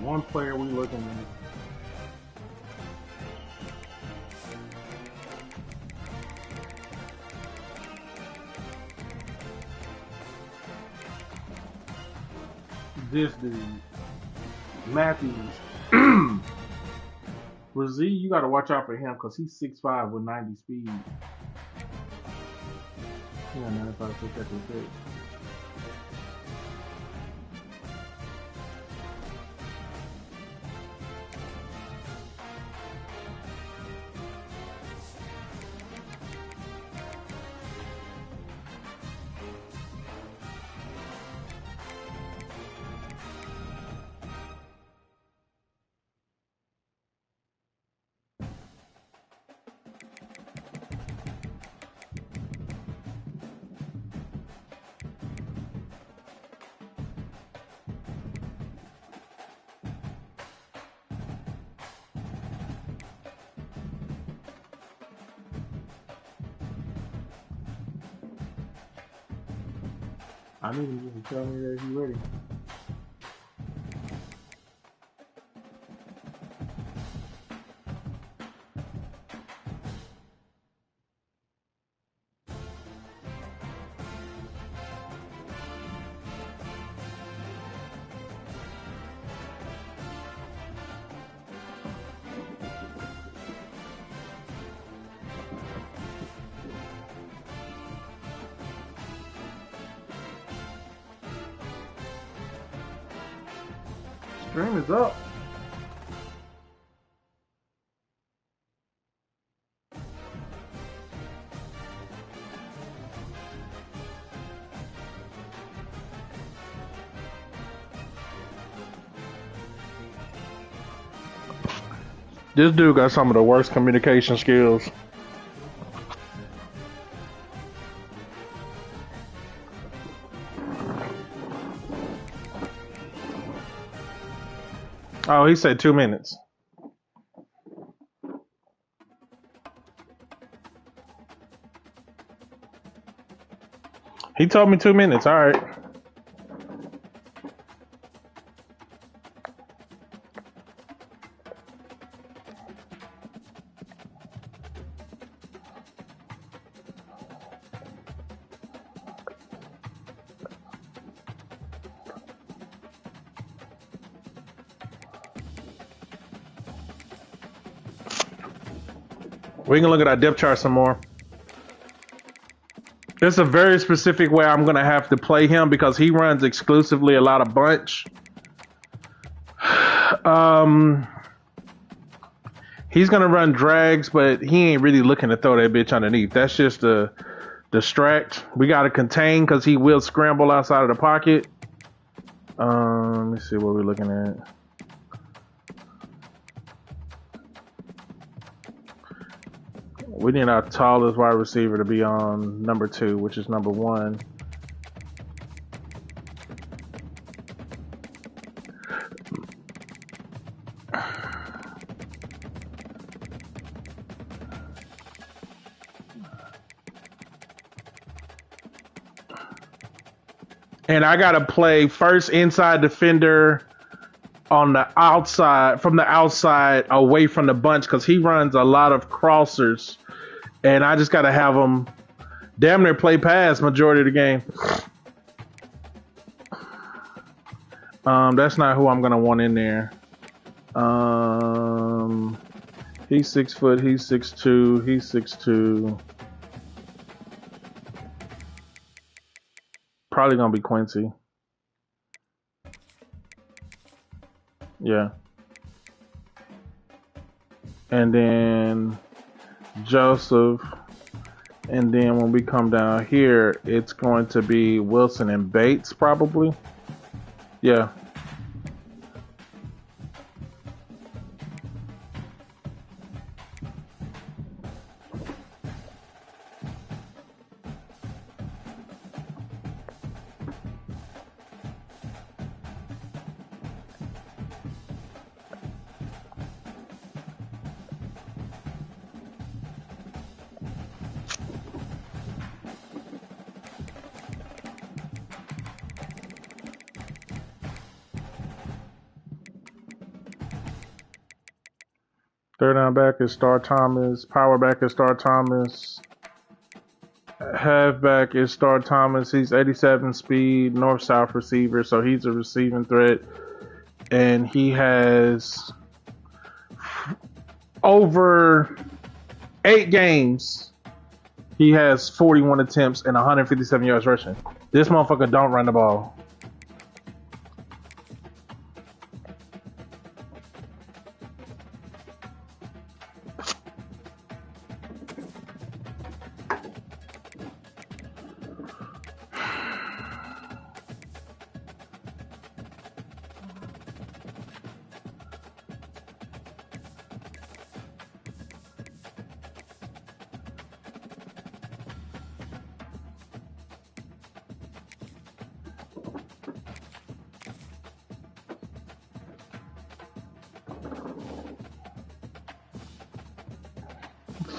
One player we looking at. This dude, Matthews. Brazil, you got to watch out for him because he's 6'5" with 90 speed. Yeah, 95, 6, 6. I need you to tell me that you're ready. Stream is up. This dude got some of the worst communication skills. Oh, he said 2 minutes. He told me 2 minutes. All right. We can look at our depth chart some more. There's a very specific way I'm going to have to play him because he runs exclusively a lot of bunch. He's going to run drags, but he ain't really looking to throw that bitch underneath. That's just a distract. We got to contain because he will scramble outside of the pocket. Let me see what we're looking at. We need our tallest wide receiver to be on number 2, which is number 1. And I gotta play first inside defender on the outside, from the outside away from the bunch, because he runs a lot of crossers. And I just gotta have him damn near play pass majority of the game. That's not who I'm gonna want in there. He's 6 foot, he's 6'2", he's 6'2". Probably gonna be Quincy. Yeah. And then Joseph. And then when we come down here, it's going to be Wilson and Bates, probably. Yeah. Third down back is Star Thomas. Power back is Star Thomas. Halfback is Star Thomas. He's 87 speed, north-south receiver, so he's a receiving threat. And he has over 8 games. He has 41 attempts and 157 yards rushing. This motherfucker don't run the ball.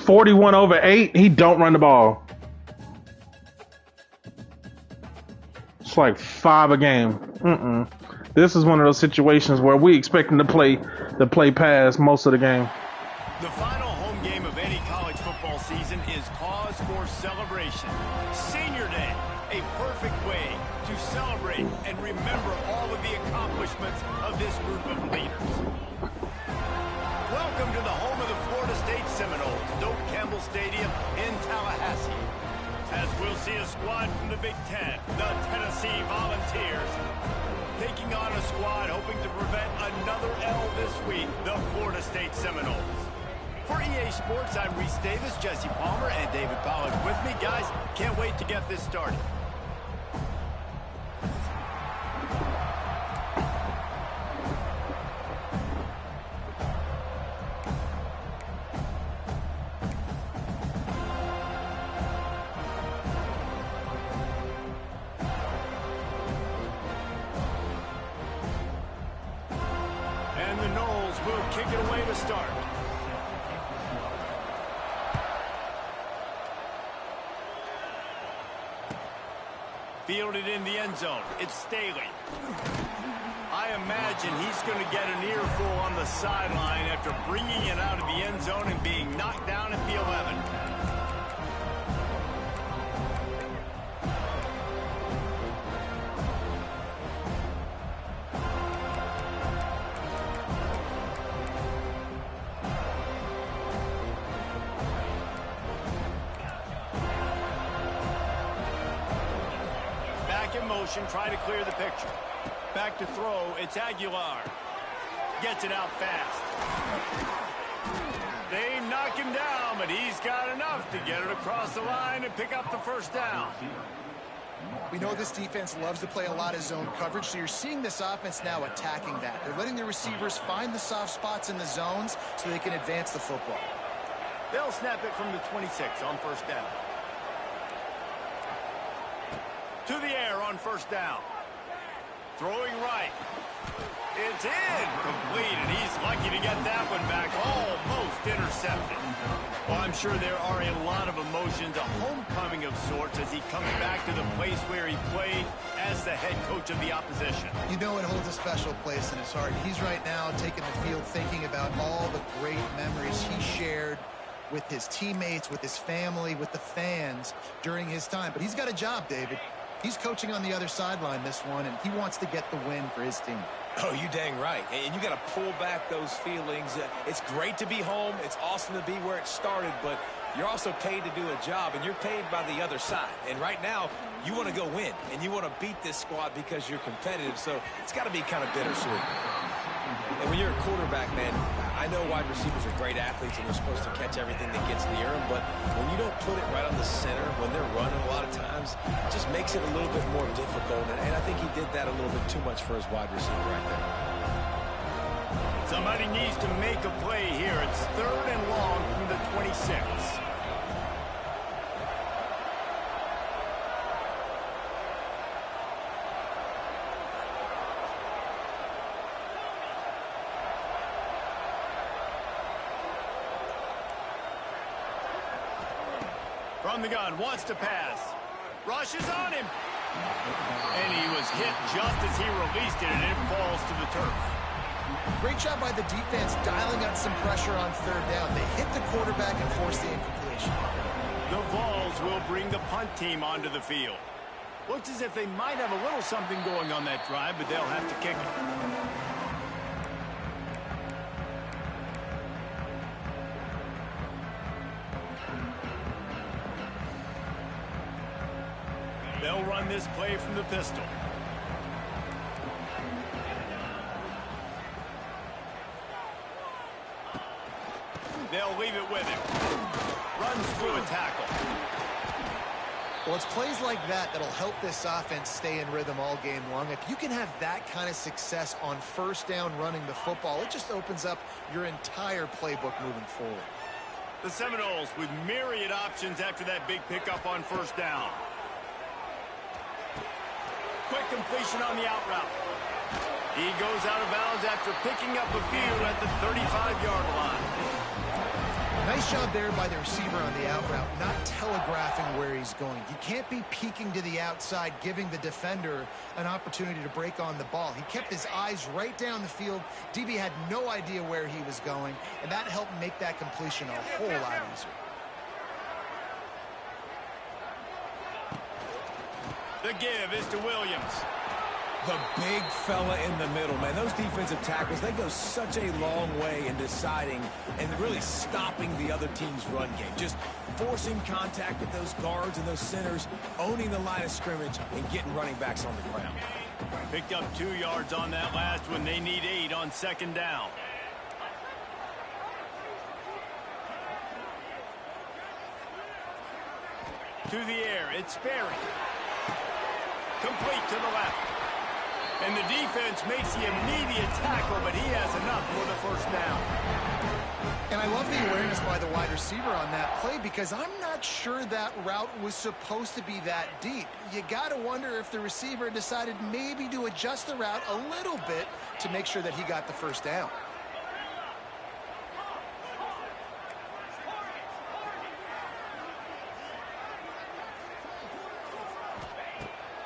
(41/8). He don't run the ball. It's like 5 a game. This is one of those situations where we expect him to play pass most of the game. The final home game of any college football season is cause for celebration. Senior Day, a perfect way to celebrate and remember all of the accomplishments of this group of leaders. Welcome to the home of the Florida State Seminoles, Doak Campbell Stadium in Tallahassee. As we'll see a squad from the Big Ten, the Tennessee Volunteers, taking on a squad hoping to prevent another L this week, the Florida State Seminoles. For EA Sports, I'm Reese Davis, Jesse Palmer, and David Pollack with me. Guys, can't wait to get this started. And the Noles will kick it away to start. Fielded in the end zone. It's Staley. I imagine he's going to get an earful on the sideline after bringing it out of the end zone and being knocked down at the 11. In motion, try to clear the picture. Back to throw, it's Aguilar. Gets it out fast. They knock him down, but he's got enough to get it across the line and pick up the first down. We know this defense loves to play a lot of zone coverage, so you're seeing this offense now attacking that. They're letting the receivers find the soft spots in the zones so they can advance the football. They'll snap it from the 26 on first down. To the air on first down. Throwing right. It's in. Complete, and he's lucky to get that one back. Almost intercepted. Well, I'm sure there are a lot of emotions, a homecoming of sorts, as he comes back to the place where he played as the head coach of the opposition. You know it holds a special place in his heart. He's right now taking the field thinking about all the great memories he shared with his teammates, with his family, with the fans during his time. But he's got a job, David. He's coaching on the other sideline this one, and he wants to get the win for his team. Oh, you dang right. And you got to pull back those feelings. It's great to be home. It's awesome to be where it started, but you're also paid to do a job, and you're paid by the other side. And right now, you want to go win, and you want to beat this squad because you're competitive, so it's got to be kind of bittersweet. And when you're a quarterback, man, I know wide receivers are great athletes and they're supposed to catch everything that gets near them, but when you don't put it right on the center, when they're running a lot of times, it just makes it a little bit more difficult. And I think he did that a little bit too much for his wide receiver right there. Somebody needs to make a play here. It's third and long from the 26. From the gun, wants to pass. Rushes on him. And he was hit just as he released it, and it falls to the turf. Great job by the defense dialing up some pressure on third down. They hit the quarterback and forced the incompletion. The Vols will bring the punt team onto the field. Looks as if they might have a little something going on that drive, but they'll have to kick it. They'll run this play from the pistol. They'll leave it with him. Runs through a tackle. Well, it's plays like that that'll help this offense stay in rhythm all game long. If you can have that kind of success on first down running the football, it just opens up your entire playbook moving forward. The Seminoles with myriad options after that big pickup on first down. Quick completion on the out route. He goes out of bounds after picking up a few at the 35-yard line. Nice job there by the receiver on the out route, not telegraphing where he's going. You can't be peeking to the outside, giving the defender an opportunity to break on the ball. He kept his eyes right down the field. DB had no idea where he was going, and that helped make that completion a whole lot easier. The give is to Williams. The big fella in the middle, man. Those defensive tackles, they go such a long way in deciding and really stopping the other team's run game. Just forcing contact with those guards and those centers, owning the line of scrimmage, and getting running backs on the ground. Picked up 2 yards on that last one. They need 8 on second down. To the air, it's Sperry. Complete to the left. And the defense makes the immediate tackle, but he has enough for the first down. And I love the awareness by the wide receiver on that play because I'm not sure that route was supposed to be that deep. You got to wonder if the receiver decided maybe to adjust the route a little bit to make sure that he got the first down.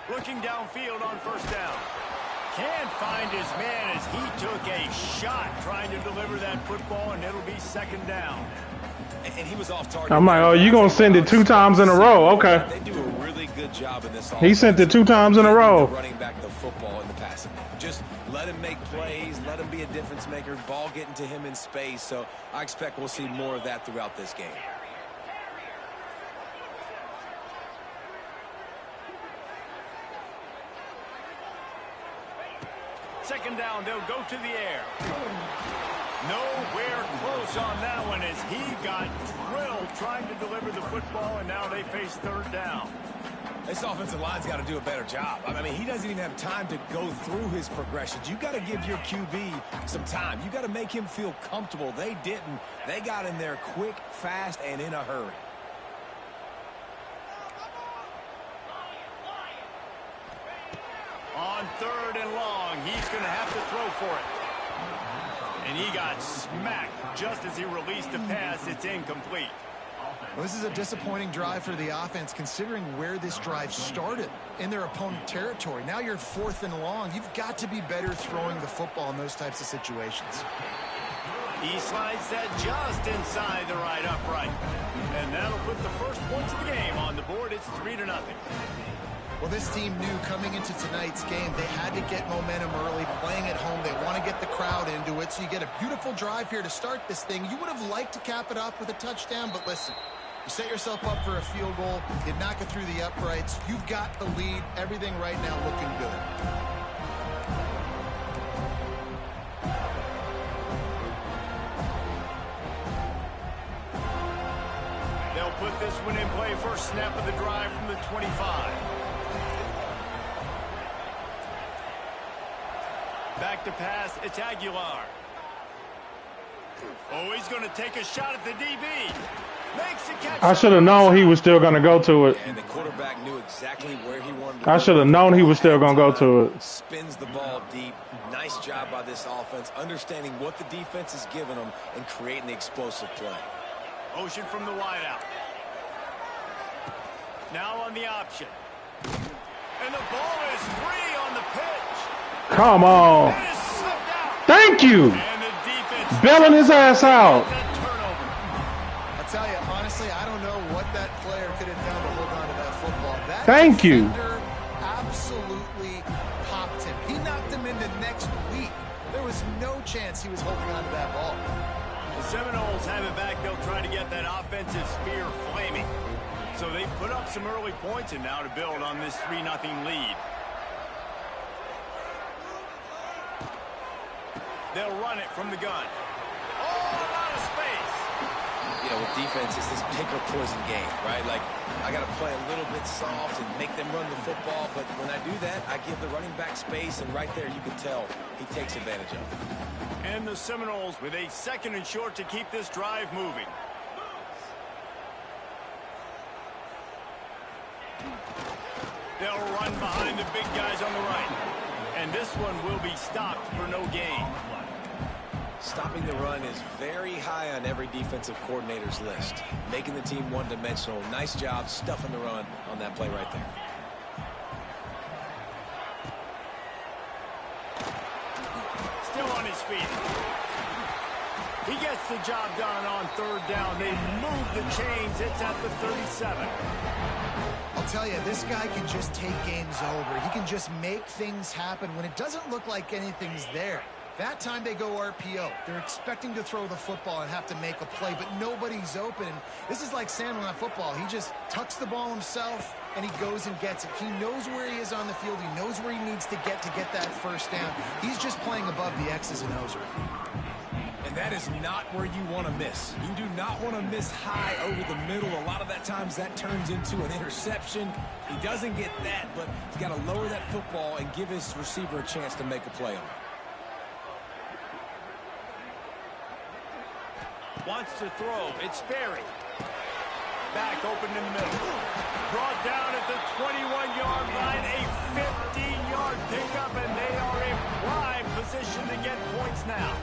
Looking downfield on first down. Can't find his man as he took a shot trying to deliver that football, and it'll be second down. And he was off target. I'm like, oh, you gonna send it 2 times in a row? Okay. They do a really good job in this offense. He sent it 2 times in a row. Running back the football in the passing game. Just let him make plays, let him be a difference maker, ball getting to him in space. So I expect we'll see more of that throughout this game. Second down, they'll go to the air. Nowhere close on that one as he got drilled trying to deliver the football, and now they face third down. This offensive line's got to do a better job. I mean, he doesn't even have time to go through his progressions. You got to give your QB some time. You got to make him feel comfortable. They didn't. They got in there quick, fast, and in a hurry. On third and long, he's going to have to throw for it. And he got smacked just as he released the pass. It's incomplete. Well, this is a disappointing drive for the offense considering where this drive started in their opponent territory. Now you're 4th and long. You've got to be better throwing the football in those types of situations. He slides that just inside the right upright. And that'll put the first points of the game on the board. It's 3-0. Well, this team knew coming into tonight's game they had to get momentum early, playing at home. They want to get the crowd into it, so you get a beautiful drive here to start this thing. You would have liked to cap it off with a touchdown, but listen, you set yourself up for a field goal. You knock it through the uprights. You've got the lead. Everything right now looking good. They'll put this one in play. First snap of the drive from the 25. Back to pass, it's Aguilar. Oh, he's going to take a shot at the DB. Makes the catch. I should have known he was still going to go to it. And the quarterback knew exactly where he wanted to I should have known he was still going to go to it. Spins the ball deep. Nice job by this offense, understanding what the defense is giving them and creating the explosive play. Motion from the wideout. Now on the option. And the ball is free on the pitch. Come on. It is sucked out. Damn! Thank you. And the defense Bailing his ass out. gets a turnover. I'll tell you, honestly, I don't know what that player could have done to hold on to that football. That Thank you. defender absolutely popped him. He knocked him into next week. There was no chance he was holding on to that ball. The Seminoles have it back. They'll try to get that offensive spear flaming. So they put up some early points and now to build on this 3-0 lead. They'll run it from the gun. Oh, a lot of space. You know, with defense, it's this pick or poison game, right? Like, I got to play a little bit soft and make them run the football, but when I do that, I give the running back space, and right there you can tell he takes advantage of it. And the Seminoles with a 2nd and short to keep this drive moving. They'll run behind the big guys on the right. And this one will be stopped for no gain. Stopping the run is very high on every defensive coordinator's list. Making the team one-dimensional. Nice job stuffing the run on that play right there. Still on his feet. He gets the job done on 3rd down. They move the chains. It's at the 37. I'll tell you, this guy can just take games over. He can just make things happen when it doesn't look like anything's there. That time they go RPO. They're expecting to throw the football and have to make a play, but nobody's open. This is like Sandlot football. He just tucks the ball himself, and he goes and gets it. He knows where he is on the field. He knows where he needs to get that 1st down. He's just playing above the X's and O's right now. And that is not where you want to miss. You do not want to miss high over the middle. A lot of that times that turns into an interception. He doesn't get that, but he's got to lower that football and give his receiver a chance to make a play on it. Wants to throw. It's Sperry. Back open in the middle. Brought down at the 21-yard line. A 15-yard pickup, and they are in prime position to get points now.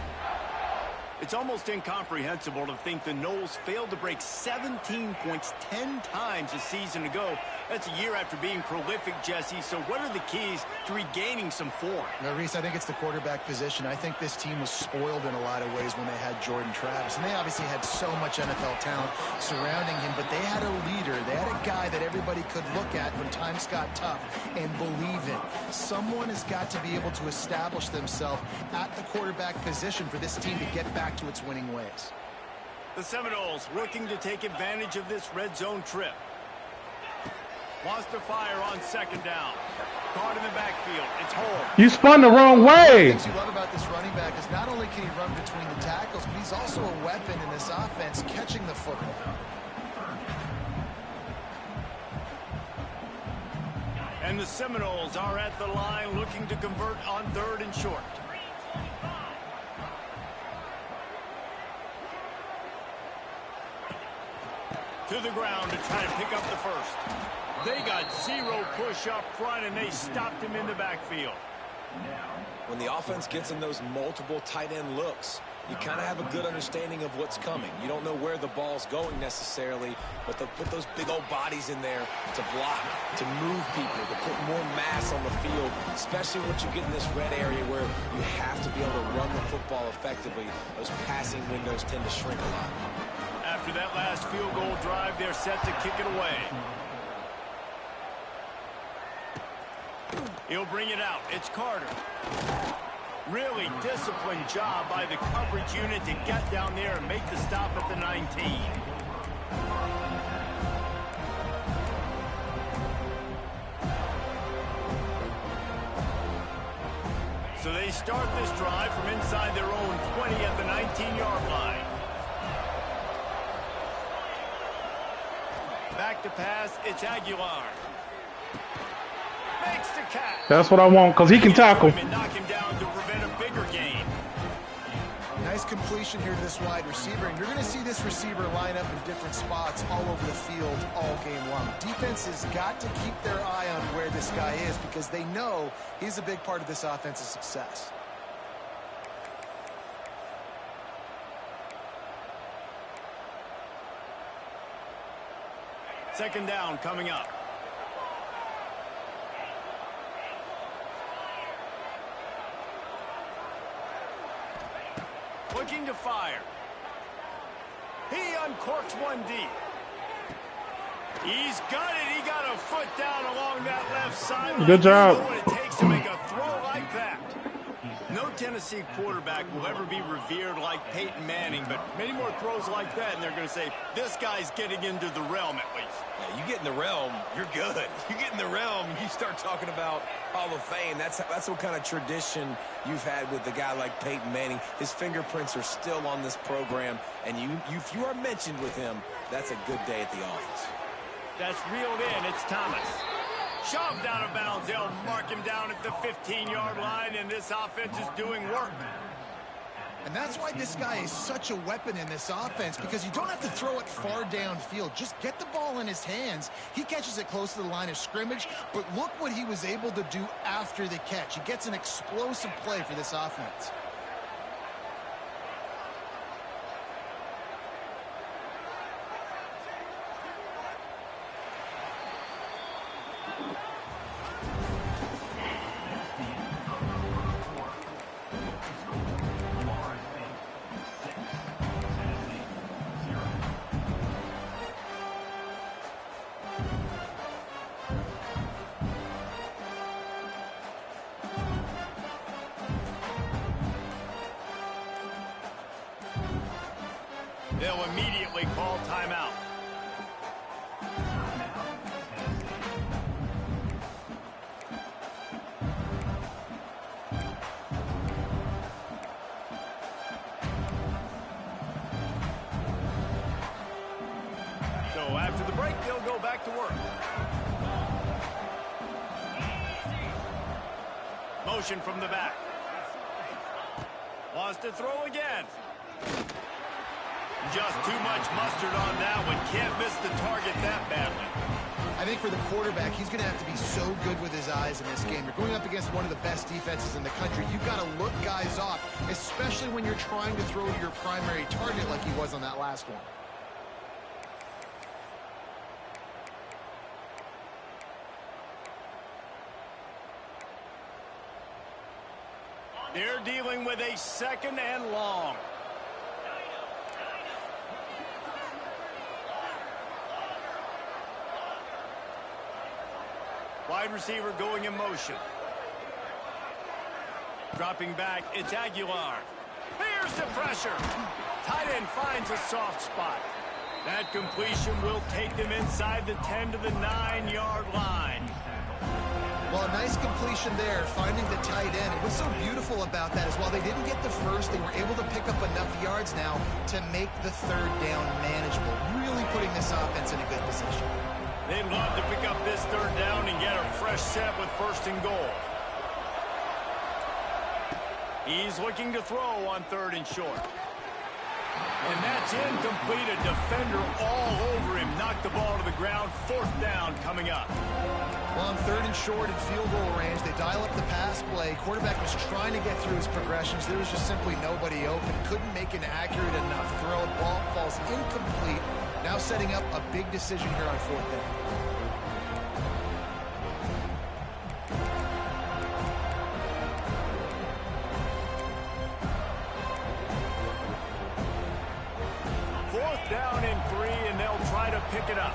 It's almost incomprehensible to think the Noles failed to break 17 points 10 times a season ago. That's a year after being prolific, Jesse. So what are the keys to regaining some form? Now, Reese, I think it's the quarterback position. I think this team was spoiled in a lot of ways when they had Jordan Travis. And they obviously had so much NFL talent surrounding him, but they had a leader. They had a guy that everybody could look at when times got tough and believe in. Someone has got to be able to establish themselves at the quarterback position for this team to get back to its winning ways. The Seminoles looking to take advantage of this red zone trip. Wants to fire on 2nd down. Caught in the backfield. It's home. You spun the wrong One of the way. things you love about this running back is not only can he run between the tackles, but he's also a weapon in this offense, catching the football. And the Seminoles are at the line looking to convert on 3rd and short. To the ground to try to pick up the 1st. They got 0 push up front, and they stopped him in the backfield. When the offense gets in those multiple tight end looks, you kind of have a good understanding of what's coming. You don't know where the ball's going necessarily, but they'll put those big old bodies in there to block, to move people, to put more mass on the field, especially once you get in this red area where you have to be able to run the football effectively. Those passing windows tend to shrink a lot. After that last field goal drive, they're set to kick it away. He'll bring it out. It's Carter. Really disciplined job by the coverage unit to get down there and make the stop at the 19. So they start this drive from inside their own 20 at the 19-yard line. Back to pass, it's Aguilar. Makes the catch. That's what I want, because he can tackle. And knock him down to prevent a bigger gain. Nice completion here to this wide receiver, and you're going to see this receiver line up in different spots all over the field all game long. Defense has got to keep their eye on where this guy is because they know he's a big part of this offense's success. Second down coming up. looking to fire. He uncorks one deep. He's got it. He got a foot down along that left side. Good job. You know what it takes to make a throw like that. No Tennessee quarterback will ever be revered like Peyton Manning, but many more throws like that, and they're going to say, this guy's getting into the realm at least. Yeah, you get in the realm, you're good. You get in the realm, you start talking about Hall of Fame. That's what kind of tradition you've had with a guy like Peyton Manning. His fingerprints are still on this program, and if you are mentioned with him, that's a good day at the office. That's reeled in. It's Thomas. Shoved out of bounds. They'll mark him down at the 15-yard line, and this offense is doing work. And that's why this guy is such a weapon in this offense, because you don't have to throw it far downfield. Just get the ball in his hands. He catches it close to the line of scrimmage, but look what he was able to do after the catch. He gets an explosive play for this offense. They'll immediately call timeout. So after the break, they'll go back to work. Motion from the back. Wants to throw again. Just too much mustard on that one. Can't miss the target that badly. I think for the quarterback, he's going to have to be so good with his eyes in this game. You're going up against one of the best defenses in the country. You've got to look guys off, especially when you're trying to throw to your primary target like he was on that last one. They're dealing with a 2nd and long. Wide receiver going in motion. Dropping back, it's Aguilar. Here's the pressure. Tight end finds a soft spot. That completion will take them inside the 10 to the 9-yard line. Well, a nice completion there, finding the tight end. And what's so beautiful about that is while they didn't get the first, they were able to pick up enough yards now to make the 3rd down manageable, really putting this offense in a good position. They'd love to pick up this 3rd down and get a fresh set with 1st and goal. He's looking to throw on 3rd and short. And that's incomplete. A defender all over him. Knocked the ball to the ground. 4th down coming up. Well, on 3rd and short and field goal range, they dial up the pass play. Quarterback was trying to get through his progressions. There was just simply nobody open. Couldn't make an accurate enough throw. Ball falls incomplete. Now setting up a big decision here on 4th down. Down in 3, and they'll try to pick it up.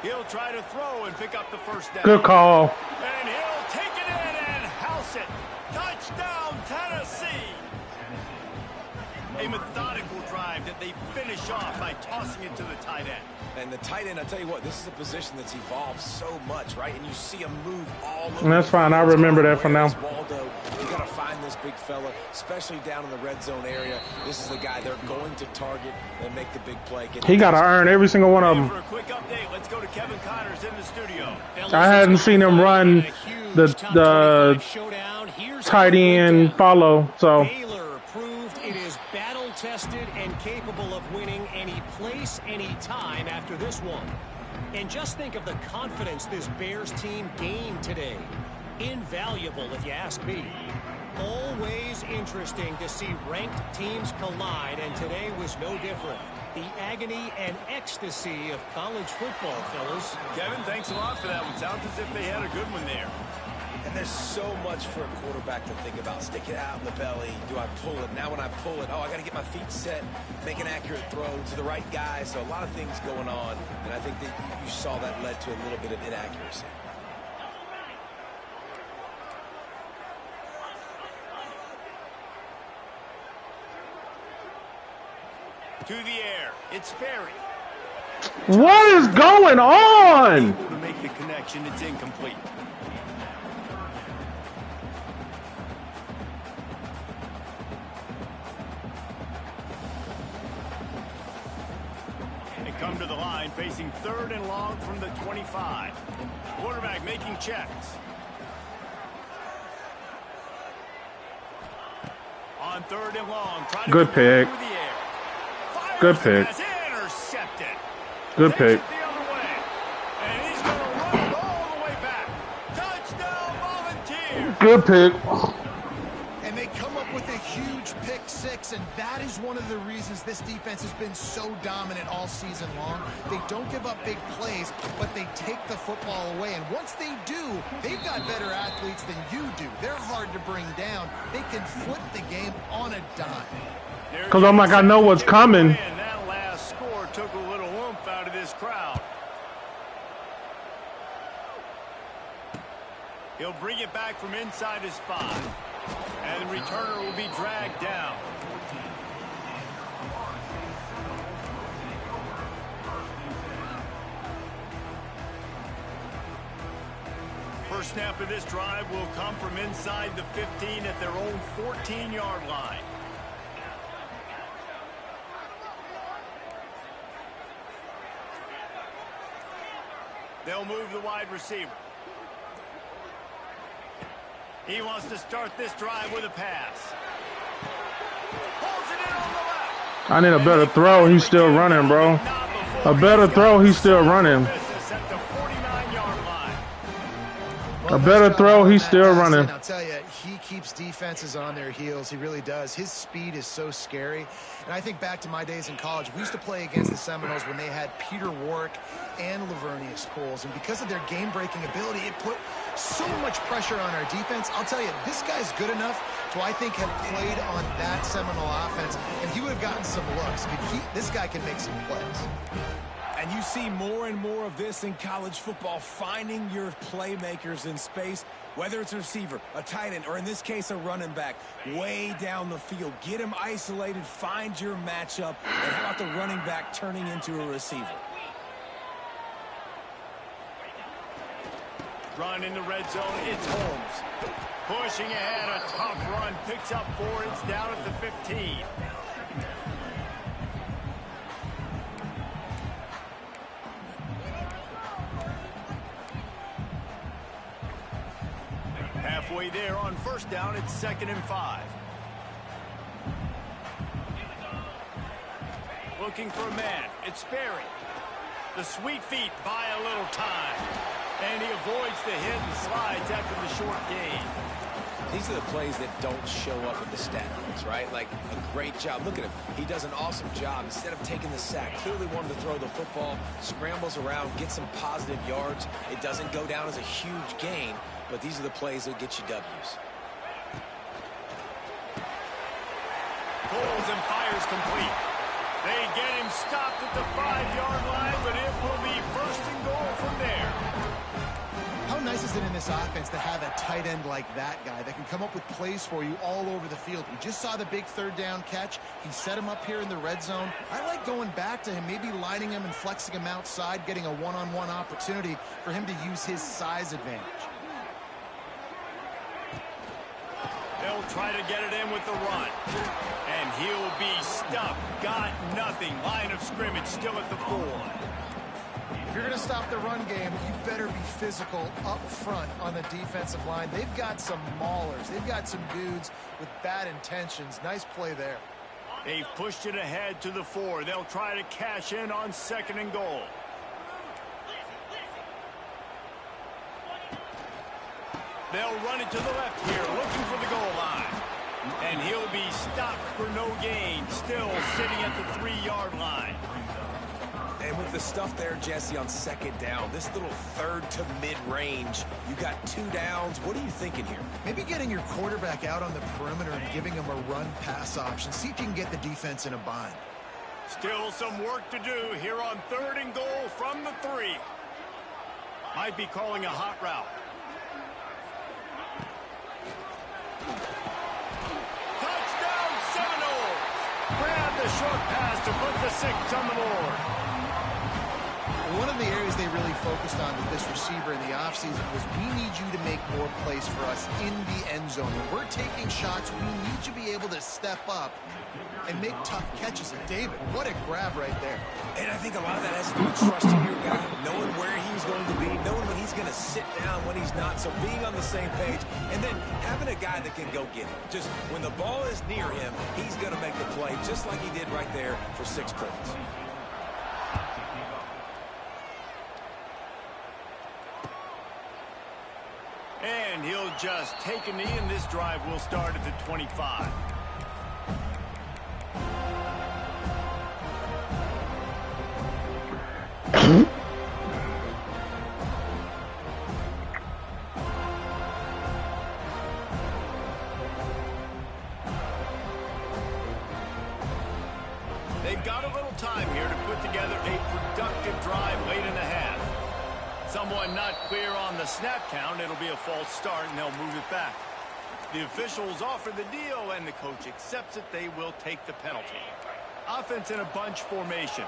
He'll try to throw and pick up the 1st down. Good call. And he'll take it in and house it. Touchdown, Tennessee. A methodical drive that they finish off by tossing it to the tight end. And the tight end, I'll tell you what, this is a position that's evolved so much, right? And you see him move all over. And that's fine. I remember that from now. Waldo, you got to find this big fella, especially down in the red zone area. This is the guy they're going to target and make the big play. He got to earn every single one of them. For a quick update, let's go to Kevin Connors in the studio. I hadn't seen him run the tight end follow, so. It is battle-tested and capable of winning any place, any time after this one. And just think of the confidence this Bears team gained today. Invaluable, if you ask me. Always interesting to see ranked teams collide, and today was no different. The agony and ecstasy of college football, fellas. Kevin, thanks a lot for that one. Sounds as if they had a good one there. And there's so much for a quarterback to think about. Stick it out in the belly. Do I pull it? Now when I pull it, oh, I got to get my feet set, make an accurate throw to the right guy. So a lot of things going on, and I think that you saw that led to a little bit of inaccuracy. To the air, it's Barry. What is going on? To make the connection, it's incomplete. They come to the line, facing 3rd and long from the 25. Quarterback making checks. On 3rd and long, trying to Good pick. through the air. Good pick. Intercepted. Good pick. Takes it the other way. And he's going to run it all the way back. Touchdown, Volunteers. Good pick. And they come up with a huge pick six, and that is one of the reasons this defense has been so dominant all season long. They don't give up big plays, but they take the football away. And once they do, they've got better athletes than you do. They're hard to bring down. They can flip the game on a dime. Because I'm like, I know what's coming. And that last score took a little oomph out of this crowd. He'll bring it back from inside his 5. And the returner will be dragged down. First snap of this drive will come from inside the 15 at their own 14-yard line. They'll move the wide receiver. He wants to start this drive with a pass. Pulls it in on the left. I need a better throw. He's still running, bro. A better throw. He's still running. A better throw. He's still running. I'll tell you, he keeps defenses on their heels. He really does. His speed is so scary. And I think back to my days in college. We used to play against the Seminoles when they had Peter Warwick and Lavernius Coles. And because of their game-breaking ability, it put so much pressure on our defense. I'll tell you, this guy's good enough to, I think, have played on that Seminole offense, and he would have gotten some looks. This guy can make some plays. And you see more and more of this in college football, finding your playmakers in space, whether it's a receiver, a tight end, or in this case, a running back, way down the field. Get him isolated, find your matchup, and how about the running back turning into a receiver? Run in the red zone, it's Holmes. Pushing ahead, a tough run, picks up 4, it's down at the 15. Halfway there on first down, it's 2nd and 5. Looking for a man, it's Sperry. The sweet feet buy a little time. And he avoids the hit and slides after the short gain. These are the plays that don't show up in the stat books, right? Like a great job. Look at him. He does an awesome job. Instead of taking the sack, clearly wanted to throw the football, scrambles around, gets some positive yards. It doesn't go down as a huge gain, but these are the plays that get you W's. Pulls and fires complete. They get him stopped at the 5-yard line, but it will be 1st and goal from there. How nice is it in this offense to have a tight end like that guy that can come up with plays for you all over the field? We just saw the big 3rd down catch. He set him up here in the red zone. I like going back to him, maybe lining him and flexing him outside, getting a one-on-one opportunity for him to use his size advantage. They'll try to get it in with the run. And he'll be stuck. Got nothing. Line of scrimmage still at the 4. If you're going to stop the run game, you better be physical up front on the defensive line. They've got some maulers. They've got some dudes with bad intentions. Nice play there. They've pushed it ahead to the 4. They'll try to cash in on 2nd and goal. They'll run it to the left here, looking for the goal line. And he'll be stopped for no gain, still sitting at the 3-yard line. And with the stuff there, Jesse, on second down, this little third to mid-range, you got 2 downs. What are you thinking here? Maybe getting your quarterback out on the perimeter and giving him a run-pass option. See if you can get the defense in a bind. Still some work to do here on 3rd and goal from the 3. Might be calling a hot route. Touchdown Seminoles! Grab the short pass to put the 6 on the board. One of the areas they really focused on with this receiver in the offseason was we need you to make more plays for us in the end zone. When we're taking shots, we need you to be able to step up and make tough catches. And David, what a grab right there. And I think a lot of that has to do with trusting your guy, knowing where he's going to be, knowing when he's going to sit down, when he's not, so being on the same page, and then having a guy that can go get it. Just when the ball is near him, he's going to make the play, just like he did right there for 6 points. And he'll just take a knee, and this drive will start at the 25. They've got a little time here to put together a productive drive late in the half. Someone not clear on the snap count. It'll be a false start, and they'll move it back. The officials offer the deal, and the coach accepts it. They will take the penalty. Offense in a bunch formation.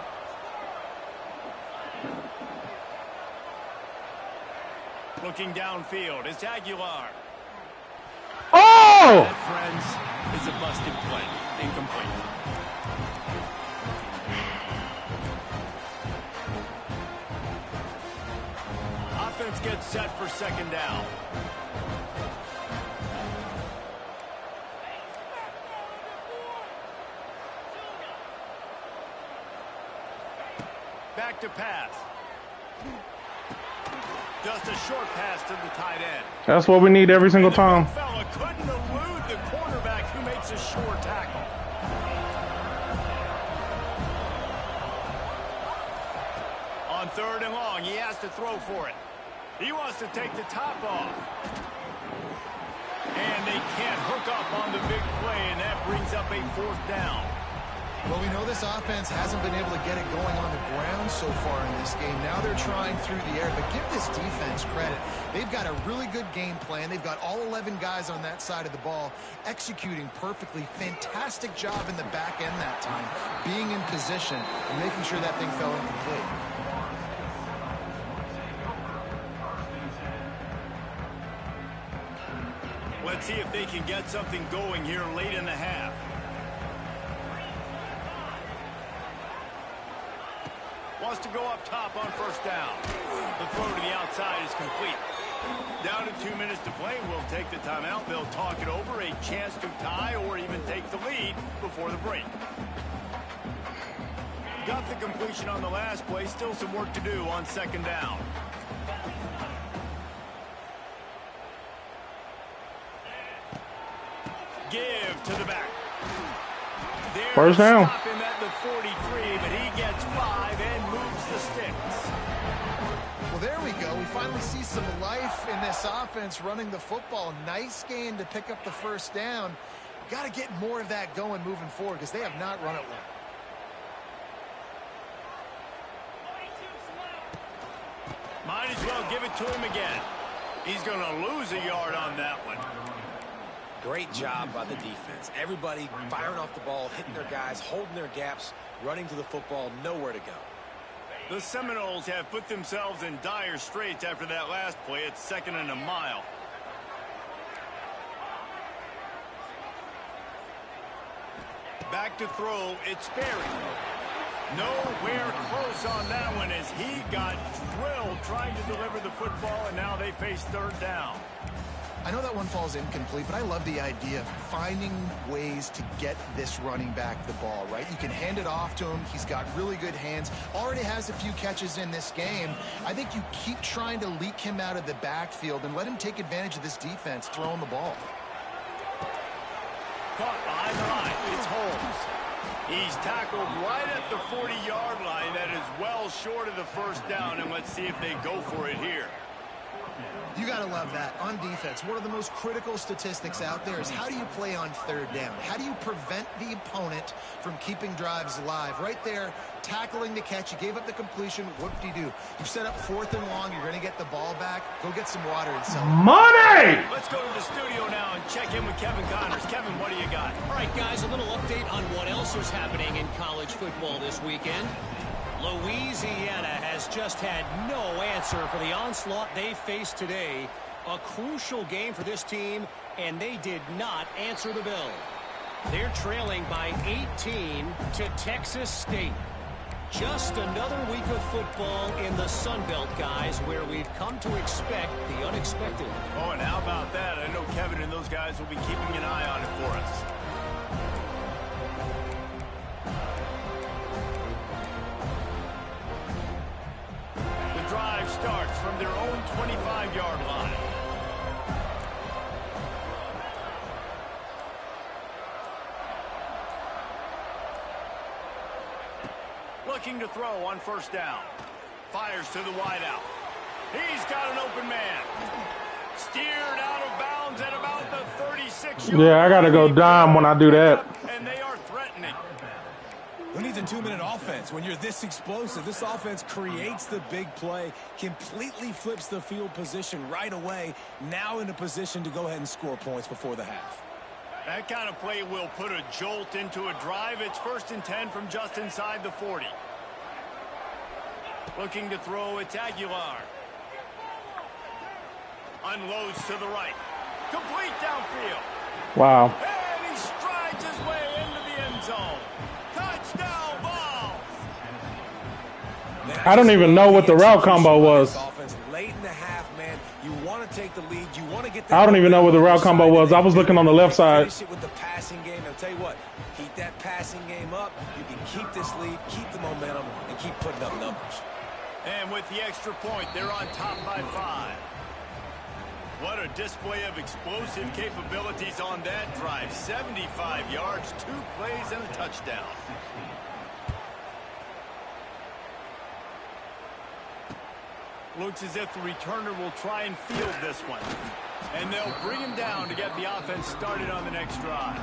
Looking downfield, it's Aguilar. Oh! That, friends, is a busted play. Incomplete. Offense gets set for 2nd down. Back to pass. Just a short pass to the tight end. That's what we need every single time. Fella couldn't elude the quarterback who makes a short tackle. On 3rd and long, he has to throw for it. He wants to take the top off. And they can't hook up on the big play, and that brings up a 4th down. Well, we know this offense hasn't been able to get it going on the ground so far in this game. Now they're trying through the air, but give this defense credit. They've got a really good game plan. They've got all 11 guys on that side of the ball executing perfectly. Fantastic job in the back end that time, being in position and making sure that thing fell incomplete. Let's see if they can get something going here late in the half. Wants to go up top on 1st down. The throw to the outside is complete. Down to 2 minutes to play. We'll take the timeout. They'll talk it over. A chance to tie or even take the lead before the break. Got the completion on the last play. Still some work to do on 2nd down. Give to the back. There 1st down. Stop him at the 43, but he gets 5 and moves the sticks. Well, there we go. We finally see some life in this offense running the football. Nice game to pick up the 1st down. Got to get more of that going moving forward because they have not run it well. Might as well give it to him again. He's going to lose a yard on that one. Great job by the defense. Everybody firing off the ball, hitting their guys, holding their gaps, running to the football, nowhere to go. The Seminoles have put themselves in dire straits after that last play. It's 2nd and a mile. Back to throw. It's Berry. Nowhere close on that one as he got drilled trying to deliver the football, and now they face 3rd down. I know that one falls incomplete, but I love the idea of finding ways to get this running back the ball, right? You can hand it off to him. He's got really good hands. Already has a few catches in this game. I think you keep trying to leak him out of the backfield and let him take advantage of this defense throwing the ball. Caught behind the line. It's Holmes. He's tackled right at the 40-yard line. That is well short of the first down, and let's see if they go for it here. You got to love that. On defense, one of the most critical statistics out there is how do you play on third down? How do you prevent the opponent from keeping drives alive? Right there, tackling the catch. You gave up the completion. Whoop-de-doo. You've set up 4th and long. You're going to get the ball back. Go get some water and sell it. Money! Let's go to the studio now and check in with Kevin Connors. Kevin, what do you got? All right, guys, a little update on what else is happening in college football this weekend. Louisiana has just had no answer for the onslaught they faced today. A crucial game for this team, and they did not answer the bell. They're trailing by 18 to Texas State. Just another week of football in the Sun Belt, guys, where we've come to expect the unexpected. Oh, and how about that? I know Kevin and those guys will be keeping an eye on it for us. Drive starts from their own 25-yard line. Looking to throw on first down. Fires to the wideout. He's got an open man. Steered out of bounds at about the 36-yard line. Yeah, I got to go dime when I do that. And they are threatening. Who needs a 2-minute offense when you're this explosive? This offense creates the big play, completely flips the field position right away, now in a position to go ahead and score points before the half. That kind of play will put a jolt into a drive. It's 1st and 10 from just inside the 40. Looking to throw, it's Aguilar. Unloads to the right. Complete downfield. Wow. And he strides his way into the end zone. Touchdown ball. I don't even know what the route combo was. Late in the half, man. You want to take the lead. You want to get. I don't even know what the route combo was. I was looking on the left side. Finish it with the passing game. I'll tell you what. Keep that passing game up. You can keep this lead, keep the momentum, and keep putting up numbers. And with the extra point, they're on top by 5. What a display of explosive capabilities on that drive. 75 yards, 2 plays, and a touchdown. Looks as if the returner will try and field this one. And they'll bring him down to get the offense started on the next drive.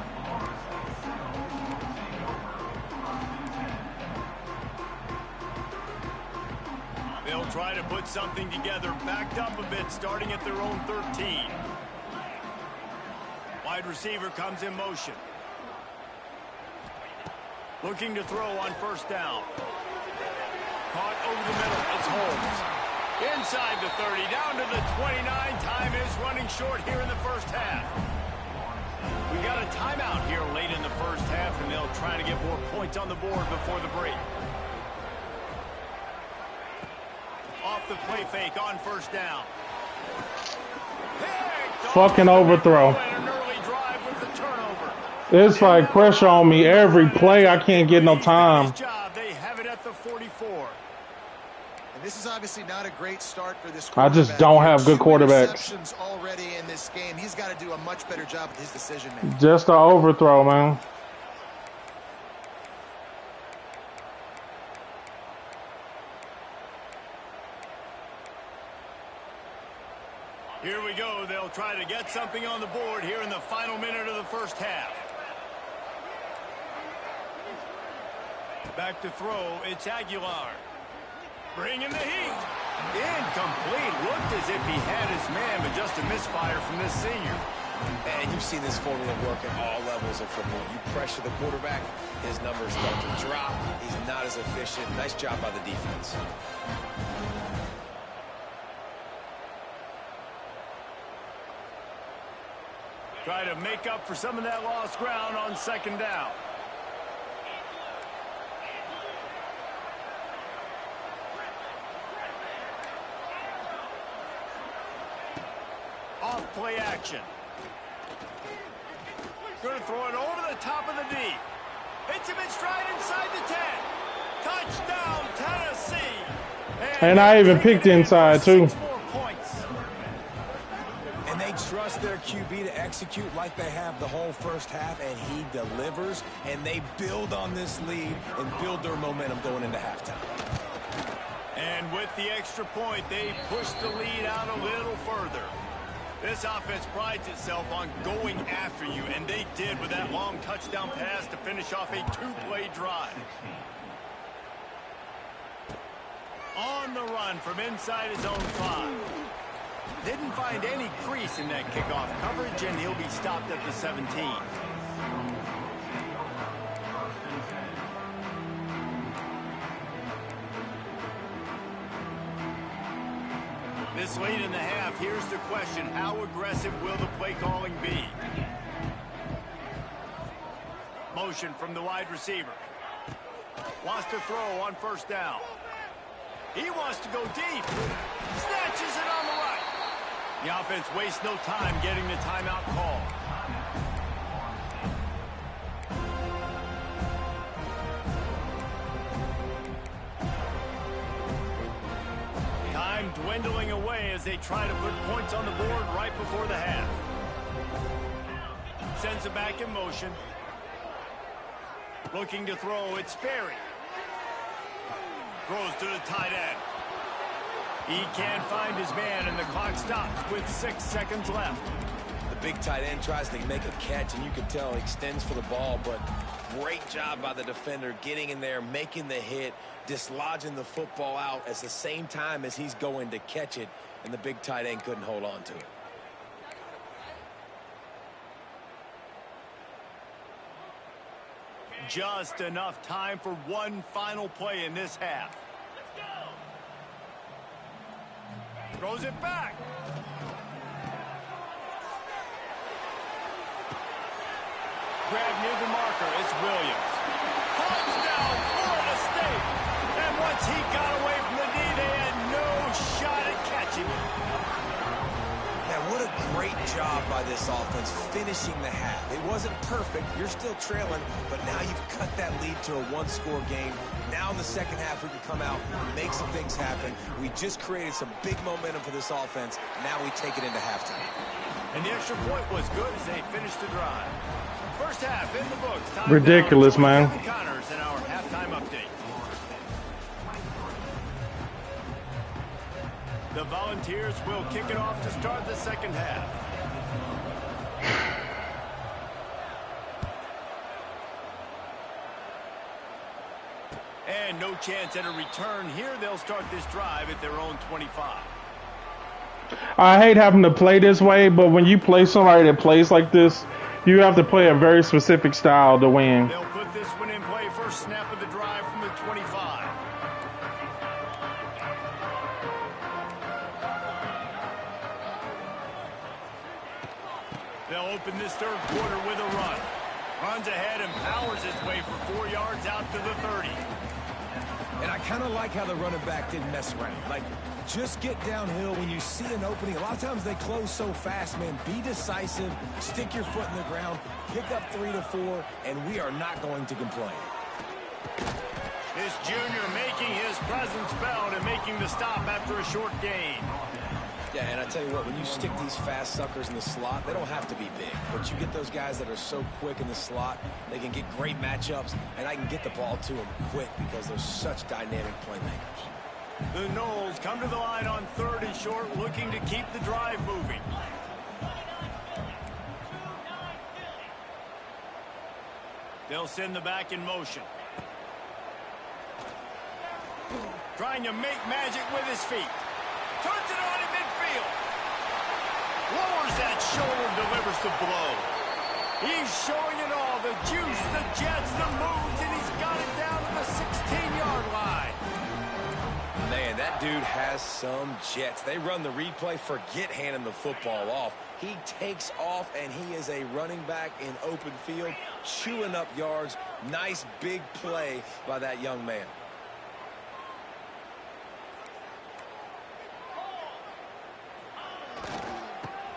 They'll try to put something together, backed up a bit, starting at their own 13. Wide receiver comes in motion. Looking to throw on first down. Caught over the middle. It's Holmes. Inside the 30, down to the 29. Time is running short here in the first half. We got a timeout here late in the first half, and they'll try to get more points on the board before the break. Off the play fake on first down. Fucking overthrow. And an early drive with the turnover. It's like pressure on me every play. I can't get no time. They have it at the 44. And this is obviously not a great start for this I just quarterback. don't have good quarterbacks. Interceptions already in this game. He's got to do a much better job with his decision making. Just an overthrow, man. Here we go. They'll try to get something on the board here in the final minute of the first half. Back to throw. It's Aguilar. Bringing the heat. Incomplete. Looked as if he had his man, but just a misfire from this senior. And you've seen this formula work at all levels of football. You pressure the quarterback, his numbers start to drop. He's not as efficient. Nice job by the defense. Try to make up for some of that lost ground on second down. Off play action. Going to throw it over the top of the D. Hits him in stride inside the 10. Touchdown, Tennessee. And I even picked inside, too. 6 more points. And they trust their QB to execute like they have the whole first half, and he delivers, and they build on this lead and build their momentum going into halftime. the extra point, they push the lead out a little further. This offense prides itself on going after you, and they did with that long touchdown pass to finish off a two-play drive. On the run from inside his own 5. Didn't find any crease in that kickoff coverage, and he'll be stopped at the 17. This late in the half, here's the question. How aggressive will the play calling be? Motion from the wide receiver. Wants to throw on first down. He wants to go deep. Snatches it on the right. The offense wastes no time getting the timeout call. Time dwindling away as they try to put points on the board right before the half. Sends it back in motion. Looking to throw, it's Sperry. Throws to the tight end. He can't find his man, and the clock stops with 6 seconds left. The big tight end tries to make a catch, and you can tell he extends for the ball, but great job by the defender getting in there, making the hit, dislodging the football out at the same time as he's going to catch it, and the big tight end couldn't hold on to it. Just enough time for one final play in this half. Throws it back. Grab near the marker. It's Williams. Touchdown, Florida State. And once he got away from the knee, they had no shot at catching him. Yeah, what a great job by this offense finishing the half. It wasn't perfect. You're still trailing, but now you've cut that lead to a one-score game. Now in the second half, we can come out and make some things happen. We just created some big momentum for this offense. Now we take it into halftime. And the extra point was good as they finished the drive. First half in the books. Time Ridiculous, man. Connors in our halftime update. The Volunteers will kick it off to start the second half. And no chance at a return here. They'll start this drive at their own 25. I hate having to play this way, but when you play somebody that plays like this, you have to play a very specific style to win. They'll put this one in play. First snap of the drive from the 25. They'll open this third quarter with a run. Runs ahead and powers his way for 4 yards out to the 30. And I kind of like how the running back didn't mess around. Like, just get downhill when you see an opening. A lot of times they close so fast, man. Be decisive, stick your foot in the ground, pick up 3 to 4, and we are not going to complain. This junior making his presence felt and making the stop after a short gain. Yeah, and I tell you what, when you stick these fast suckers in the slot, they don't have to be big. But you get those guys that are so quick in the slot, they can get great matchups, and I can get the ball to them quick because they're such dynamic playmakers. The Noles come to the line on 3rd and short, looking to keep the drive moving. They'll send the back in motion. Trying to make magic with his feet. Turns it on in midfield. Lowers that shoulder, delivers the blow. He's showing it all. The juice, the jets, the moves, and he's got it down to the 16-yard line. Man, that dude has some jets. They run the replay, forget handing the football off. He takes off, and he is a running back in open field, chewing up yards. Nice big play by that young man.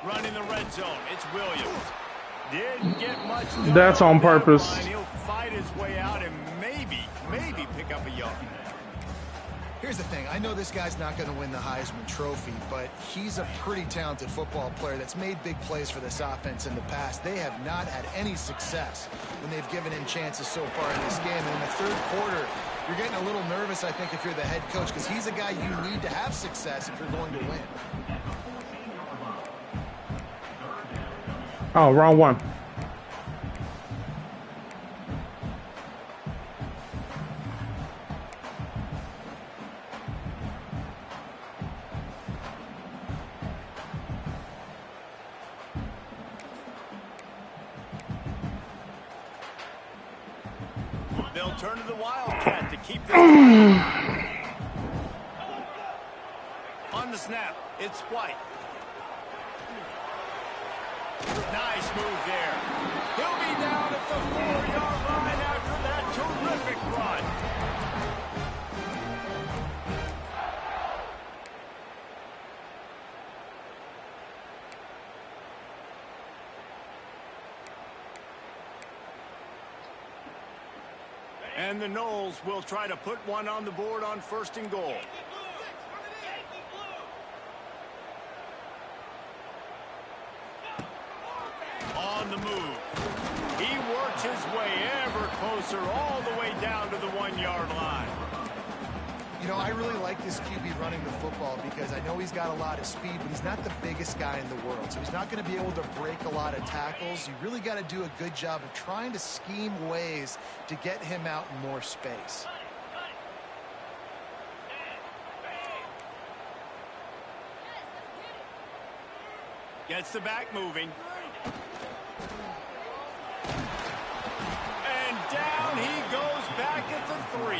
Running the red zone, it's Williams. Didn't get much done. That's on purpose. He'll fight his way out and maybe pick up a yard. Here's the thing. I know this guy's not going to win the Heisman Trophy, but he's a pretty talented football player that's made big plays for this offense in the past. They have not had any success when they've given him chances so far in this game. And in the third quarter, You're getting a little nervous, I think, if you're the head coach, because he's a guy you need to have success if you're going to win. Oh, wrong one. They'll turn to the Wildcat to keep this on the snap. It's White. Nice move there. He'll be down at the 4-yard line after that terrific run. And the Knowles will try to put one on the board on 1st and goal. On the move. He works his way ever closer all the way down to the 1-yard line. You know, I really like this QB running the football because I know he's got a lot of speed, but he's not the biggest guy in the world. So he's not going to be able to break a lot of tackles. You really got to do a good job of trying to scheme ways to get him out in more space. Gets the back moving. And down he goes back at the 3.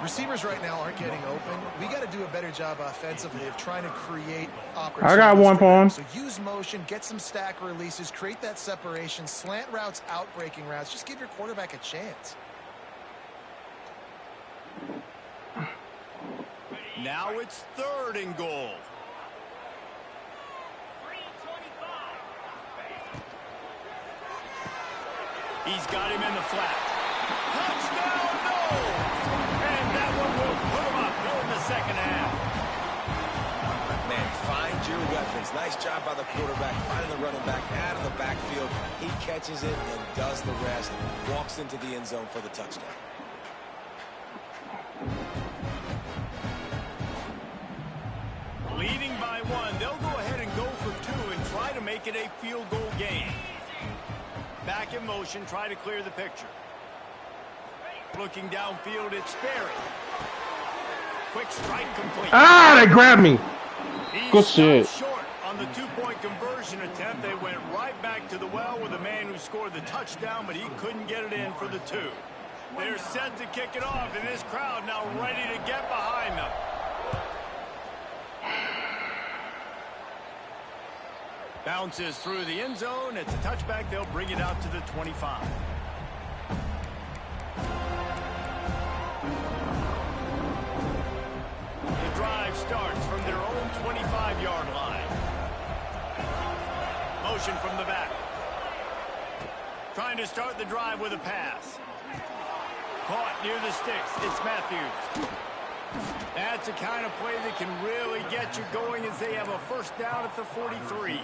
Receivers right now aren't getting open. We got to do a better job offensively of trying to create opportunities. I got one for him. So use motion, get some stack releases, create that separation, slant routes, out-breaking routes. Just give your quarterback a chance. Now it's 3rd and goal. He's got him in the flat. Touchdown, no! And that one will put him up here in the 2nd half. Man, find your weapons. Nice job by the quarterback, finding the running back out of the backfield. He catches it and does the rest. Walks into the end zone for the touchdown. Leading by 1, they'll go ahead and go for 2 and try to make it a field goal game. Back in motion, try to clear the picture. Looking downfield, it's Sperry. Quick strike complete. Ah, they grabbed me. Good shit. Short on the 2-point conversion attempt. They went right back to the well with the man who scored the touchdown, but he couldn't get it in for the 2. They're set to kick it off, and this crowd now ready to get behind them. Bounces through the end zone. It's a touchback. They'll bring it out to the 25. The drive starts from their own 25-yard line. Motion from the back. Trying to start the drive with a pass. Caught near the sticks. It's Matthews. That's the kind of play that can really get you going as they have a 1st down at the 43.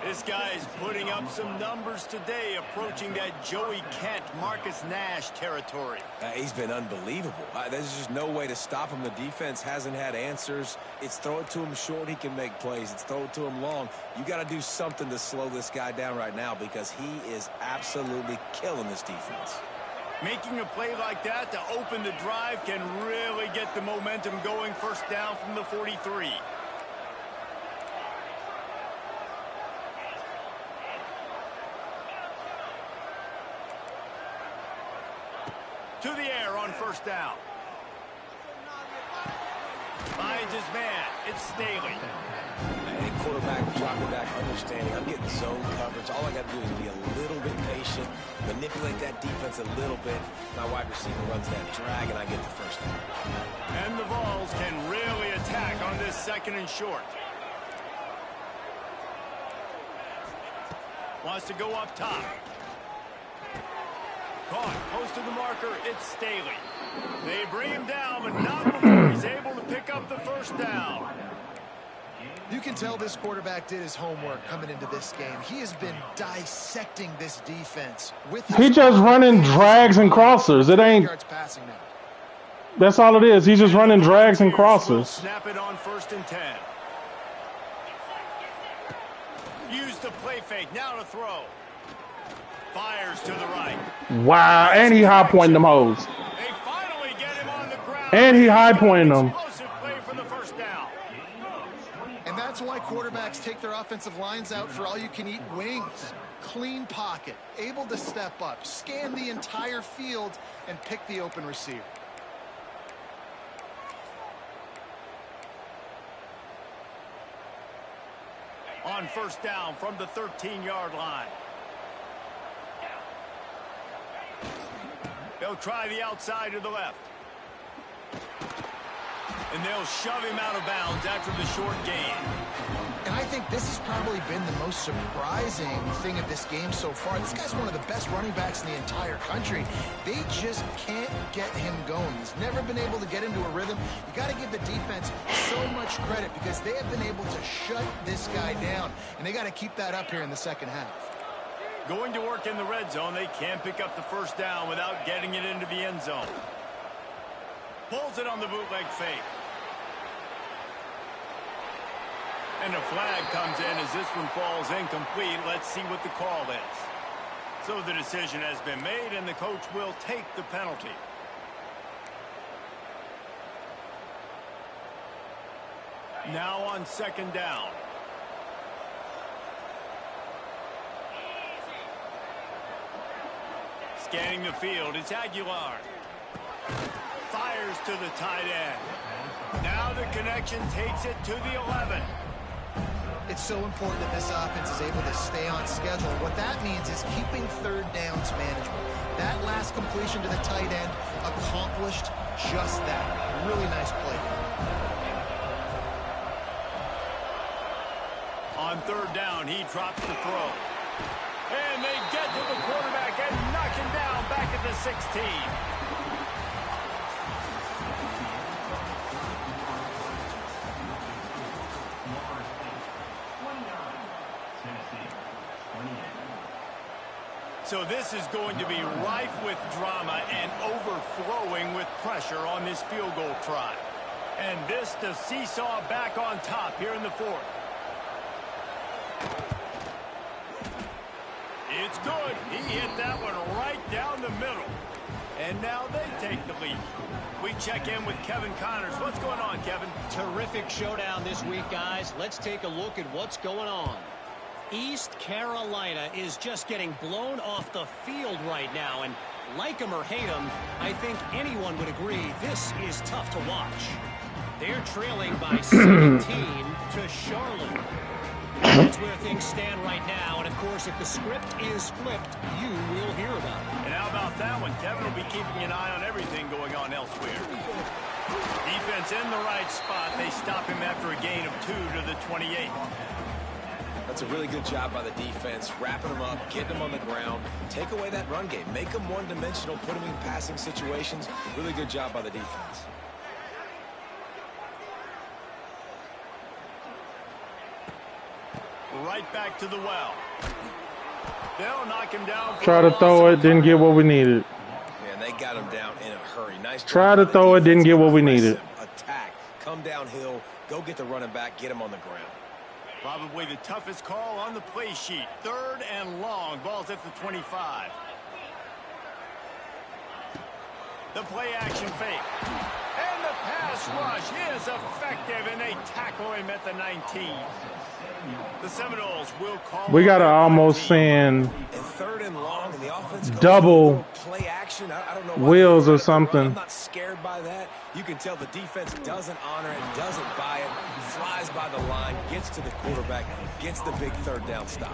This guy is putting up some numbers today, approaching that Joey Kent, Marcus Nash territory. He's been unbelievable. There's just no way to stop him. The defense hasn't had answers. It's throw it to him short, he can make plays. It's throw it to him long. You got to do something to slow this guy down right now because he is absolutely killing this defense. Making a play like that to open the drive can really get the momentum going. 1st down from the 43. To the air on 1st down. Finds his man. It's Staley. Hey, quarterback, dropping back, understanding. I'm getting zone coverage. All I got to do is be a little bit patient, manipulate that defense a little bit. My wide receiver runs that drag, and I get the 1st down. And the Vols can really attack on this 2nd and short. Wants to go up top. Caught close to the marker. It's Staley. They bring him down, but not before he's able to pick up the 1st down. You can tell this quarterback did his homework coming into this game. He has been dissecting this defense. He just running drags and crossers. It ain't. That's all it is. He's just running drags and crossers. Snap it on 1st and 10. Use the play fake. Now to throw. Fires to the right. Wow, and he high pointing them hoes. They finally get him on the ground. And he high pointing them. Explosive play for the first down. And that's why quarterbacks take their offensive lines out for all-you-can-eat wings. Clean pocket, able to step up, scan the entire field, and pick the open receiver. On 1st down from the 13-yard line. They'll try the outside to the left. And they'll shove him out of bounds after the short gain. And I think this has probably been the most surprising thing of this game so far. This guy's one of the best running backs in the entire country. They just can't get him going. He's never been able to get into a rhythm. You got to give the defense so much credit because they have been able to shut this guy down. And they got to keep that up here in the second half. Going to work in the red zone. They can't pick up the first down without getting it into the end zone. Pulls it on the bootleg fake. And a flag comes in as this one falls incomplete. Let's see what the call is. So the decision has been made, and the coach will take the penalty. Now on 2nd down. Scanning the field, it's Aguilar. Fires to the tight end. Now the connection takes it to the 11. It's so important that this offense is able to stay on schedule. What that means is keeping 3rd downs manageable. That last completion to the tight end accomplished just that. Really nice play. On 3rd down, he drops the throw. And they get to the quarterback and knock him down back at the 16. So this is going to be rife with drama and overflowing with pressure on this field goal try. And this to seesaw back on top here in the 4th. It's good. He hit that one right down the middle. And now they take the lead. We check in with Kevin Connors. What's going on, Kevin? Terrific showdown this week, guys. Let's take a look at what's going on. East Carolina is just getting blown off the field right now, and like him or hate him, I think anyone would agree this is tough to watch. They're trailing by 17 to Charlotte. That's where things stand right now, and of course, if the script is flipped, you will hear about it. And how about that one? Kevin will be keeping an eye on everything going on elsewhere. Defense in the right spot. They stop him after a gain of 2 to the 28. That's a really good job by the defense, wrapping them up, getting them on the ground, take away that run game, make them one-dimensional, put them in passing situations. Really good job by the defense. Right back to the well. They'll knock him down. Try to throw it, didn't get what we needed. Man, they got him down in a hurry. Nice. Try to throw it, didn't get what we needed. Attack, come downhill, go get the running back, get him on the ground. Probably the toughest call on the play sheet. 3rd and long. Ball's at the 25. The play action fake. And the pass rush is effective, and they tackle him at the 19. The Seminoles will call. We got to almost send double play action. I don't know wheels or something. I'm not scared by that. You can tell the defense doesn't honor it, doesn't buy it, flies by the line, gets to the quarterback, gets the big 3rd down stop.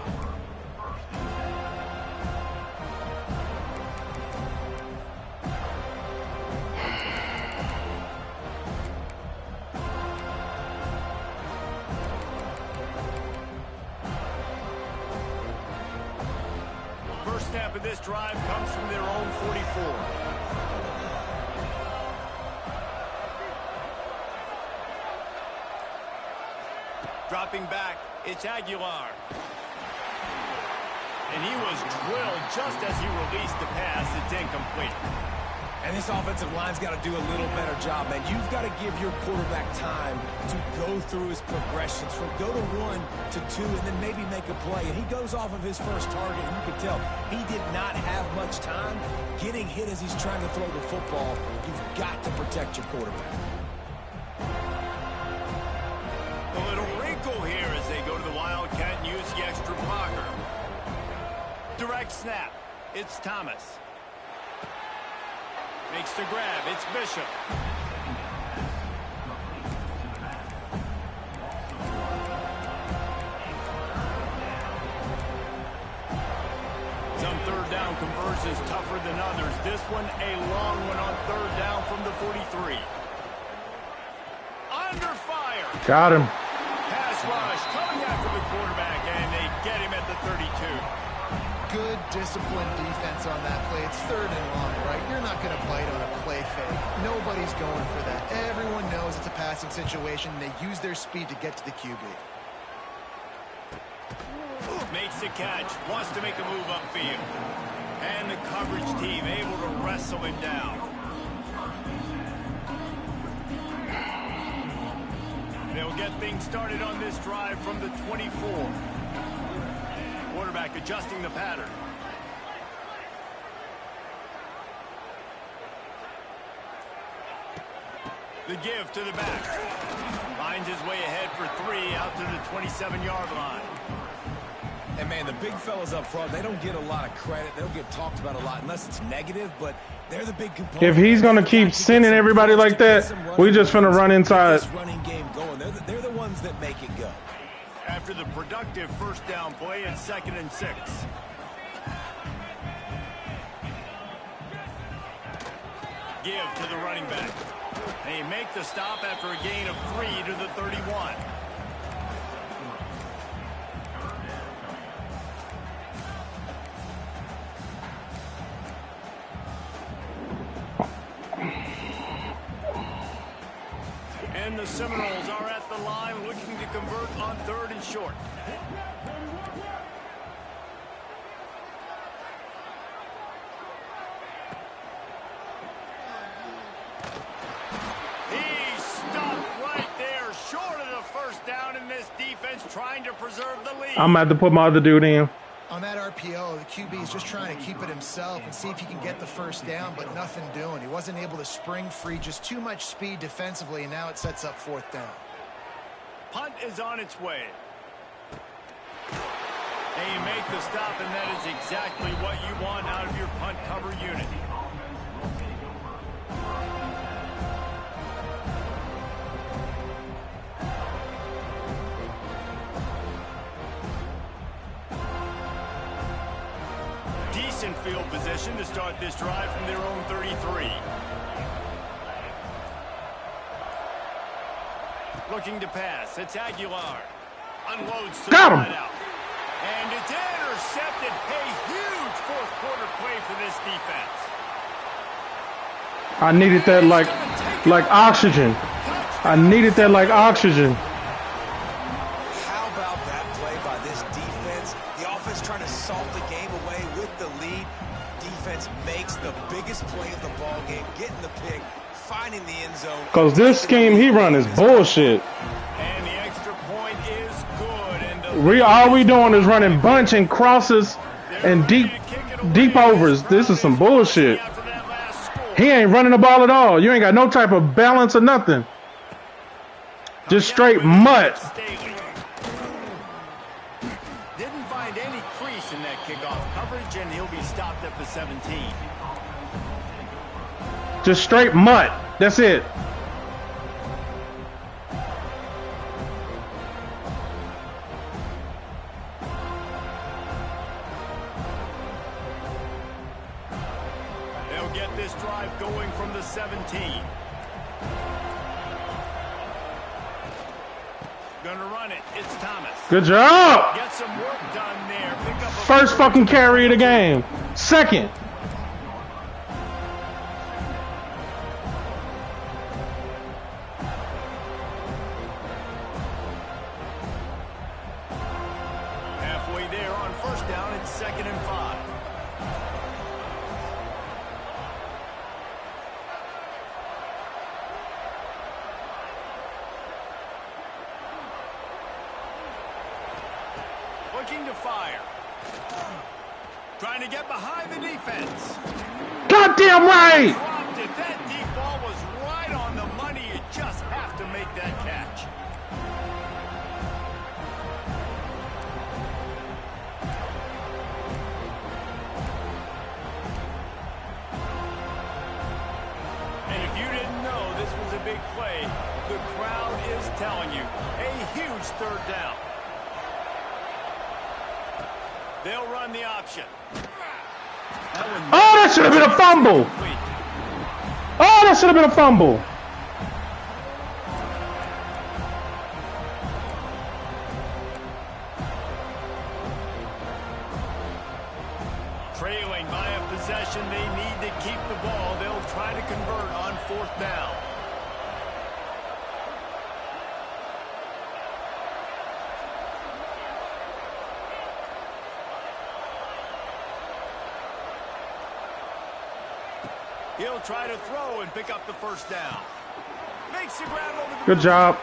First snap of this drive comes from their own 44. Dropping back, it's Aguilar. And he was drilled just as he released the pass. It's incomplete. And this offensive line's got to do a little better job, man. You've got to give your quarterback time to go through his progressions from go to 1 to 2 and then maybe make a play. And he goes off of his first target, and you can tell he did not have much time getting hit as he's trying to throw the football. You've got to protect your quarterback. A little wrinkle here as they go to the Wildcat and use the extra blocker. Direct snap. It's Thomas. Makes the grab. It's Bishop. Some third down conversions tougher than others. This one a long one on third down from the 43. Under fire. Got him. Pass rush coming after the quarterback, and they get him at the 32. Good disciplined defense on that play. It's third and long, right? You're not going to bite on a play fake. Nobody's going for that. Everyone knows it's a passing situation. They use their speed to get to the QB. Makes the catch. Wants to make a move upfield. And the coverage team able to wrestle him down. They'll get things started on this drive from the 24. Quarterback adjusting the pattern. The give to the back. Finds his way ahead for 3 out to the 27-yard line. And, man, the big fellas up front, they don't get a lot of credit. They don't get talked about a lot unless it's negative, but they're the big component. If he's going to keep sending everybody like that, we just finna run inside. This running game going. They're the ones that make it go. After the productive first down play, it's 2nd and 6. Give to the running back. They make the stop after a gain of 3 to the 31. And the Seminoles are at the line looking to convert on 3rd and short. He's stopped right there, short of the first down, in this defense trying to preserve the lead. I'm about to put my other dude in. On that RPO, the QB is just trying to keep it himself and see if he can get the first down, but nothing doing. He wasn't able to spring free, just too much speed defensively, and now it sets up 4th down. Punt is on its way. They make the stop, and that is exactly what you want out of your punt cover unit. Decent field position to start this drive from their own 33. Looking to pass. It's Aguilar. Unloads to Got him. the out. And it's intercepted. A huge fourth quarter play for this defense. I needed that like oxygen. I needed that like oxygen. How about that play by this defense? The offense trying to salt the game away with the lead. Defense makes the biggest play of the ball game, getting the pick, finding the end zone. Because this scheme he run is bullshit. And the extra point is good. And All we doing is running bunch and crosses and deep overs. This is some bullshit. after that last score. He ain't running the ball at all. You ain't got no type of balance or nothing. Just straight mutt. Didn't find any crease in that kickoff coverage, and he'll be stopped at the 17. Just straight mutt. That's it. They'll get this drive going from the 17. Gonna run it. It's Thomas. Good job. Get some work done there. Pick up a First fucking carry of the game. Second. it's 2nd and 5. Looking to fire. Trying to get behind the defense. Goddamn right! Dropped it. That deep ball was right on the money. You just have to make that catch. And if you didn't know this was a big play, the crowd is telling you. A huge 3rd down. They'll run the option. Oh, that should have been a fumble. Oh, that should have been a fumble. Trailing by a possession, they need to keep the ball. They'll try to convert on 4th down. He'll try to throw and pick up the 1st down. Makes the grab over the Good job.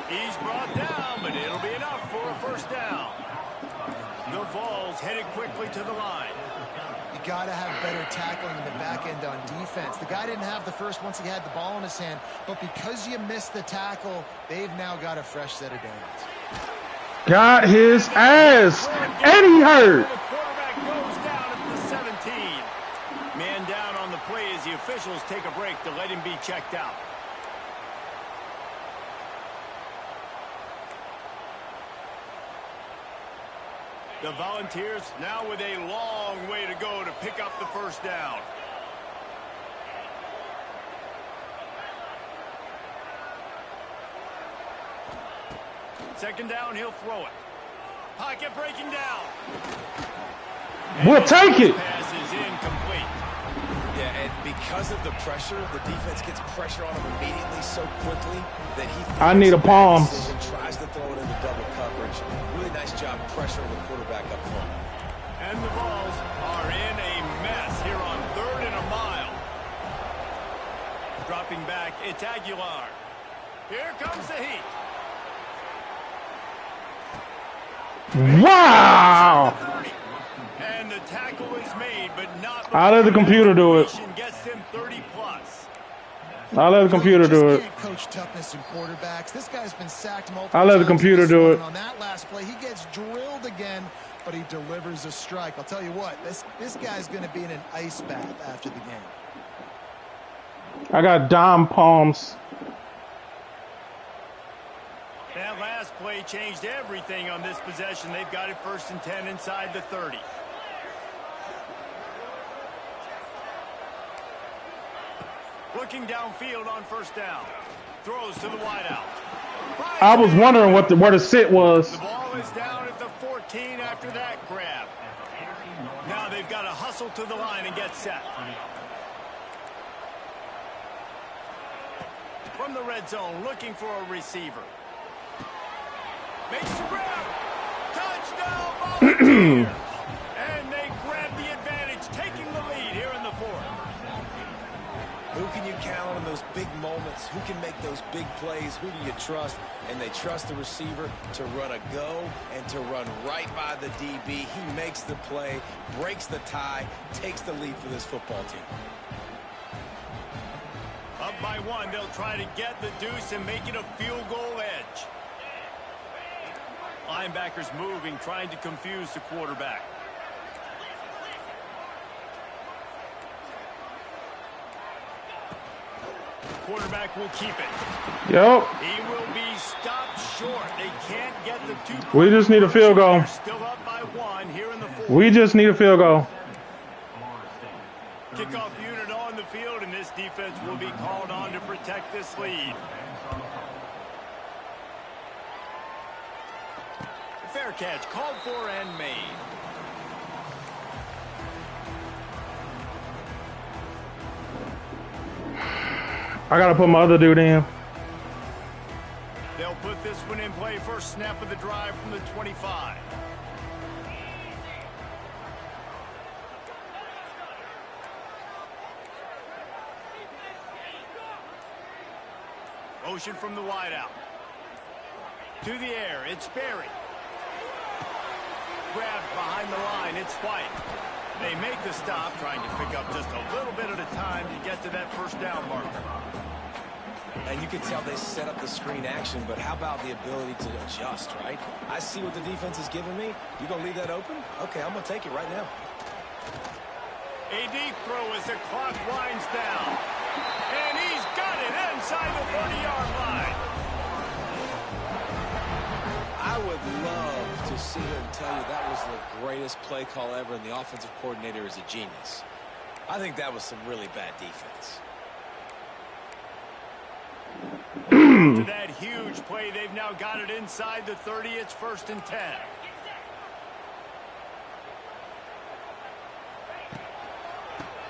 He's brought down, but it'll be enough for a 1st down. The Vols headed quickly to the line. You got to have better tackling in the back end on defense. The guy didn't have the first once he had the ball in his hand, but because you missed the tackle, they've now got a fresh set of downs. Got his ass. And he hurt. The quarterback goes down at the 17. Man down on the play as the officials take a break to let him be checked out. The Volunteers now with a long way to go to pick up the 1st down. Second down, he'll throw it. Pocket breaking down. We'll take it. Pass is incomplete. Yeah, and because of the pressure, the defense gets pressure on him immediately so quickly that he I need a palm. tries to throw it into double coverage. Really nice job pressuring the quarterback up front. And the Vols are in a mess here on 3rd and a mile. Dropping back, it's Aguilar. Here comes the heat. Wow. And the tackle is made, but not. I'll let the computer do it. Gets them 30 plus. I'll let the computer do it. Can't coach toughness in quarterbacks. This guy's been sacked multiple I'll let the times computer this do season. it. On that last play, he gets drilled again, but he delivers a strike. I'll tell you what, this guy's going to be in an ice bath after the game. I got dime palms. That last play changed everything on this possession. They've got it 1st and 10 inside the 30. Looking downfield on 1st down. Throws to the wideout. I was wondering where the sit was. The ball is down at the 14 after that grab. Now they've got to hustle to the line and get set. From the red zone, looking for a receiver. Makes the grab. Touchdown, Volunteers. And they grab the advantage, taking the lead here in the 4th. Who can you count on in those big moments? Who can make those big plays? Who do you trust? And they trust the receiver to run a go and to run right by the DB. He makes the play, breaks the tie, takes the lead for this football team. Up by 1, they'll try to get the deuce and make it a field goal edge. Linebackers moving, trying to confuse the quarterback. Quarterback will keep it. Yep. He will be stopped short. They can't get the 2 points. We just need a field goal. They're still up by 1 here in the 4th. We just need a field goal. Kickoff unit on the field, and this defense will be called on to protect this lead. Fair catch, called for and made. I gotta put my other dude in. They'll put this one in play. First snap of the drive from the 25. Motion from the wideout. To the air, it's Berry. Grabbed behind the line, it's White. They make the stop, trying to pick up just a little bit at a time to get to that first down marker. And you can tell they set up the screen action, but how about the ability to adjust, right? I see what the defense is giving me. You gonna leave that open? Okay, I'm gonna take it right now. A deep throw as the clock winds down. And he's got it inside the 30-yard line. I would love to sit here and tell you that was the greatest play call ever, and the offensive coordinator is a genius. I think that was some really bad defense. After that huge play, they've now got it inside the 30. It's 1st and 10.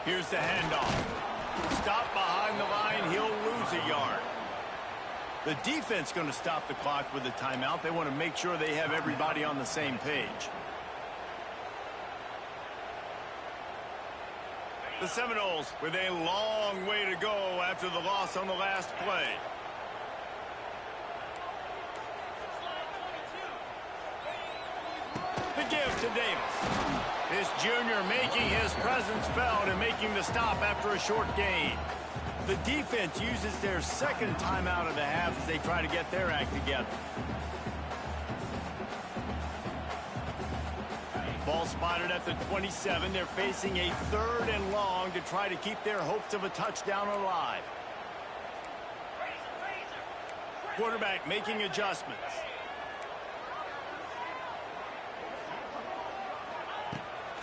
Here's the handoff. Stop behind the line. He'll lose a yard. The defense going to stop the clock with a timeout. They want to make sure they have everybody on the same page. The Seminoles with a long way to go after the loss on the last play. The give to Davis. This junior making his presence felt and making the stop after a short gain. The defense uses their second timeout of the half as they try to get their act together. Ball spotted at the 27. They're facing a 3rd and long to try to keep their hopes of a touchdown alive. Quarterback making adjustments.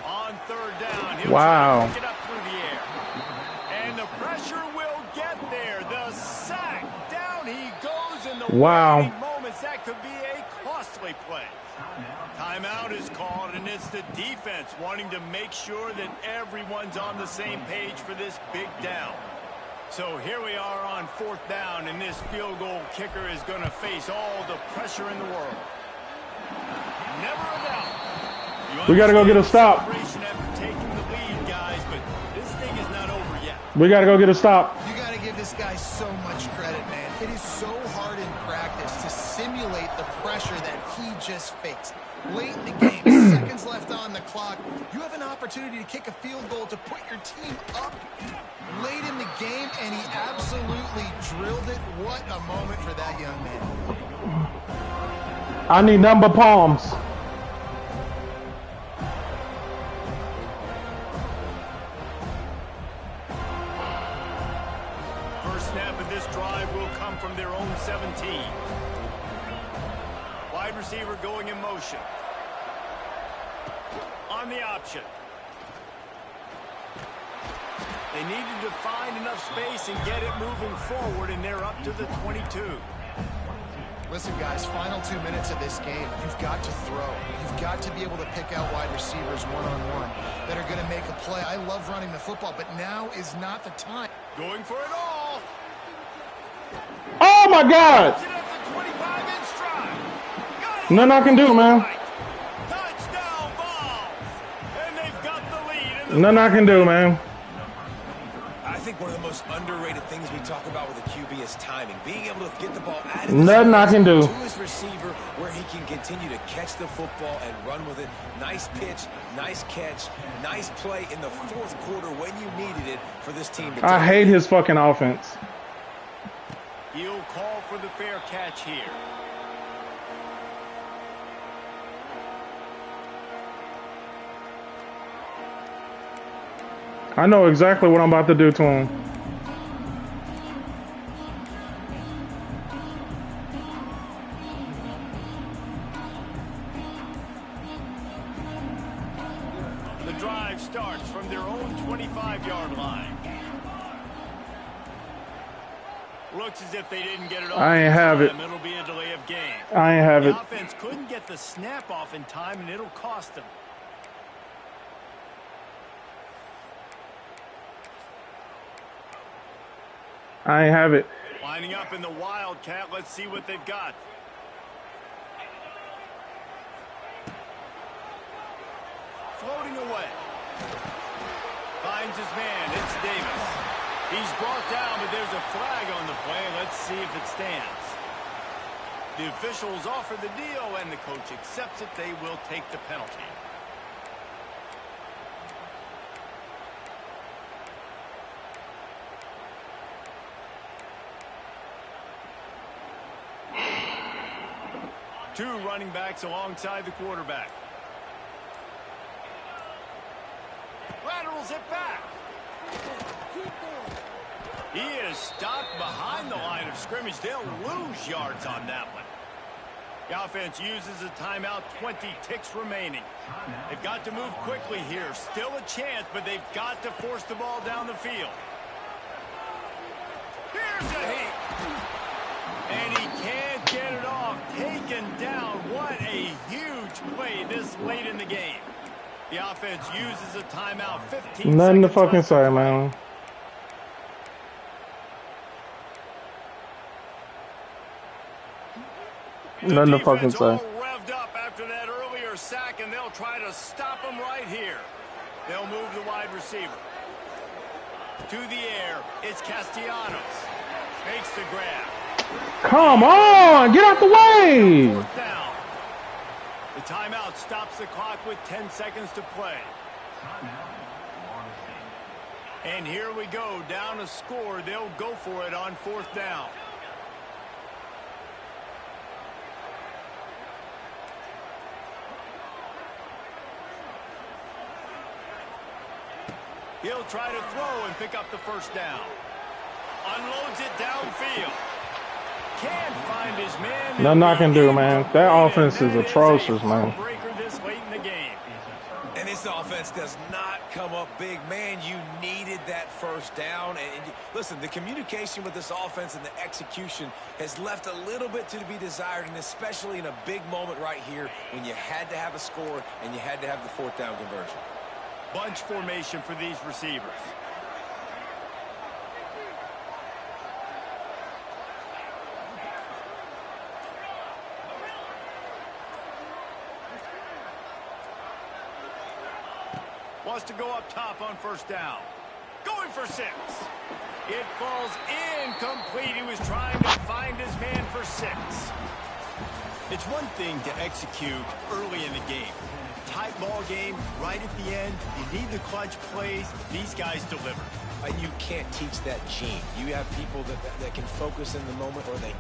On 3rd down, he'll try to pick it up through the air. And the pressure will get there. The sack. Down he goes in the waning moments. That could be a costly play. Timeout is called, and it's the defense wanting to make sure that everyone's on the same page for this big down. So here we are on 4th down, and this field goal kicker is going to face all the pressure in the world. Never a doubt. We got to go get a stop. Taking the lead, guys, but this thing is not over yet. We got to go get a stop. You got to give this guy so much credit, man. It is so hard in practice to simulate the pressure that he just faced. Late in the game, seconds left on the clock, you have an opportunity to kick a field goal to put your team up late in the game, and he absolutely drilled it. What a moment for that young man. I need number palms. First snap of this drive will come from their own 17. Wide receiver going in motion. On the option. They needed to find enough space and get it moving forward, and they're up to the 22. Listen, guys, final 2 minutes of this game, you've got to throw. You've got to be able to pick out wide receivers one-on-one that are going to make a play. I love running the football, but now is not the time. Going for it all. Oh, my God. Nothing I can do, man. Touchdown ball. And they've got the lead. Nothing I can do, man. I think one of the most underrated things we talk about with a QB is timing. Being able to get the ball out of nothing I can do to his receiver where he can continue to catch the football and run with it. Nice pitch, nice catch, nice play in the 4th quarter when you needed it for this team to I hate his fucking offense. He'll call for the fair catch here. I know exactly what I'm about to do to him. The drive starts from their own 25-yard line. Looks as if they didn't get it off. I ain't have it. It'll be a delay of game. I ain't have it. The offense couldn't get the snap off in time, and it'll cost them. I ain't have it. Lining up in the Wildcat. Let's see what they've got. Floating away. Finds his man. It's Davis. He's brought down, but there's a flag on the play. Let's see if it stands. The officials offer the deal, and the coach accepts it. They will take the penalty. Two running backs alongside the quarterback. Laterals it back. He is stopped behind the line of scrimmage. They'll lose yards on that one. The offense uses a timeout, 20 ticks remaining. They've got to move quickly here. Still a chance, but they've got to force the ball down the field. Here's a hit. And he can't get it off. Taken down. What a huge play this late in the game. The offense uses a timeout. 15 Nothing to seconds fucking left. say, man. Nothing to fucking say. All revved up after that earlier sack, and they'll try to stop him right here. They'll move the wide receiver. To the air, it's Castellanos. Makes the grab. Come on, get out the way. Fourth down. The timeout stops the clock with 10 seconds to play. And here we go, down a score. They'll go for it on fourth down. He'll try to throw and pick up the first down. Unloads it downfield. Can't find his man. Nothing I can do, man. That offense is atrocious, man. This late in the game. And this offense does not come up big. Man, you needed that first down. And listen, the communication with this offense and the execution has left a little bit to be desired, and especially in a big moment right here when you had to have a score and you had to have the fourth down conversion. Bunch formation for these receivers. Wants to go up top on first down. Going for 6. It falls incomplete. He was trying to find his man for 6. It's one thing to execute early in the game. Tight ball game, right at the end. You need the clutch plays. These guys deliver. And you can't teach that gene. You have people that can focus in the moment, or they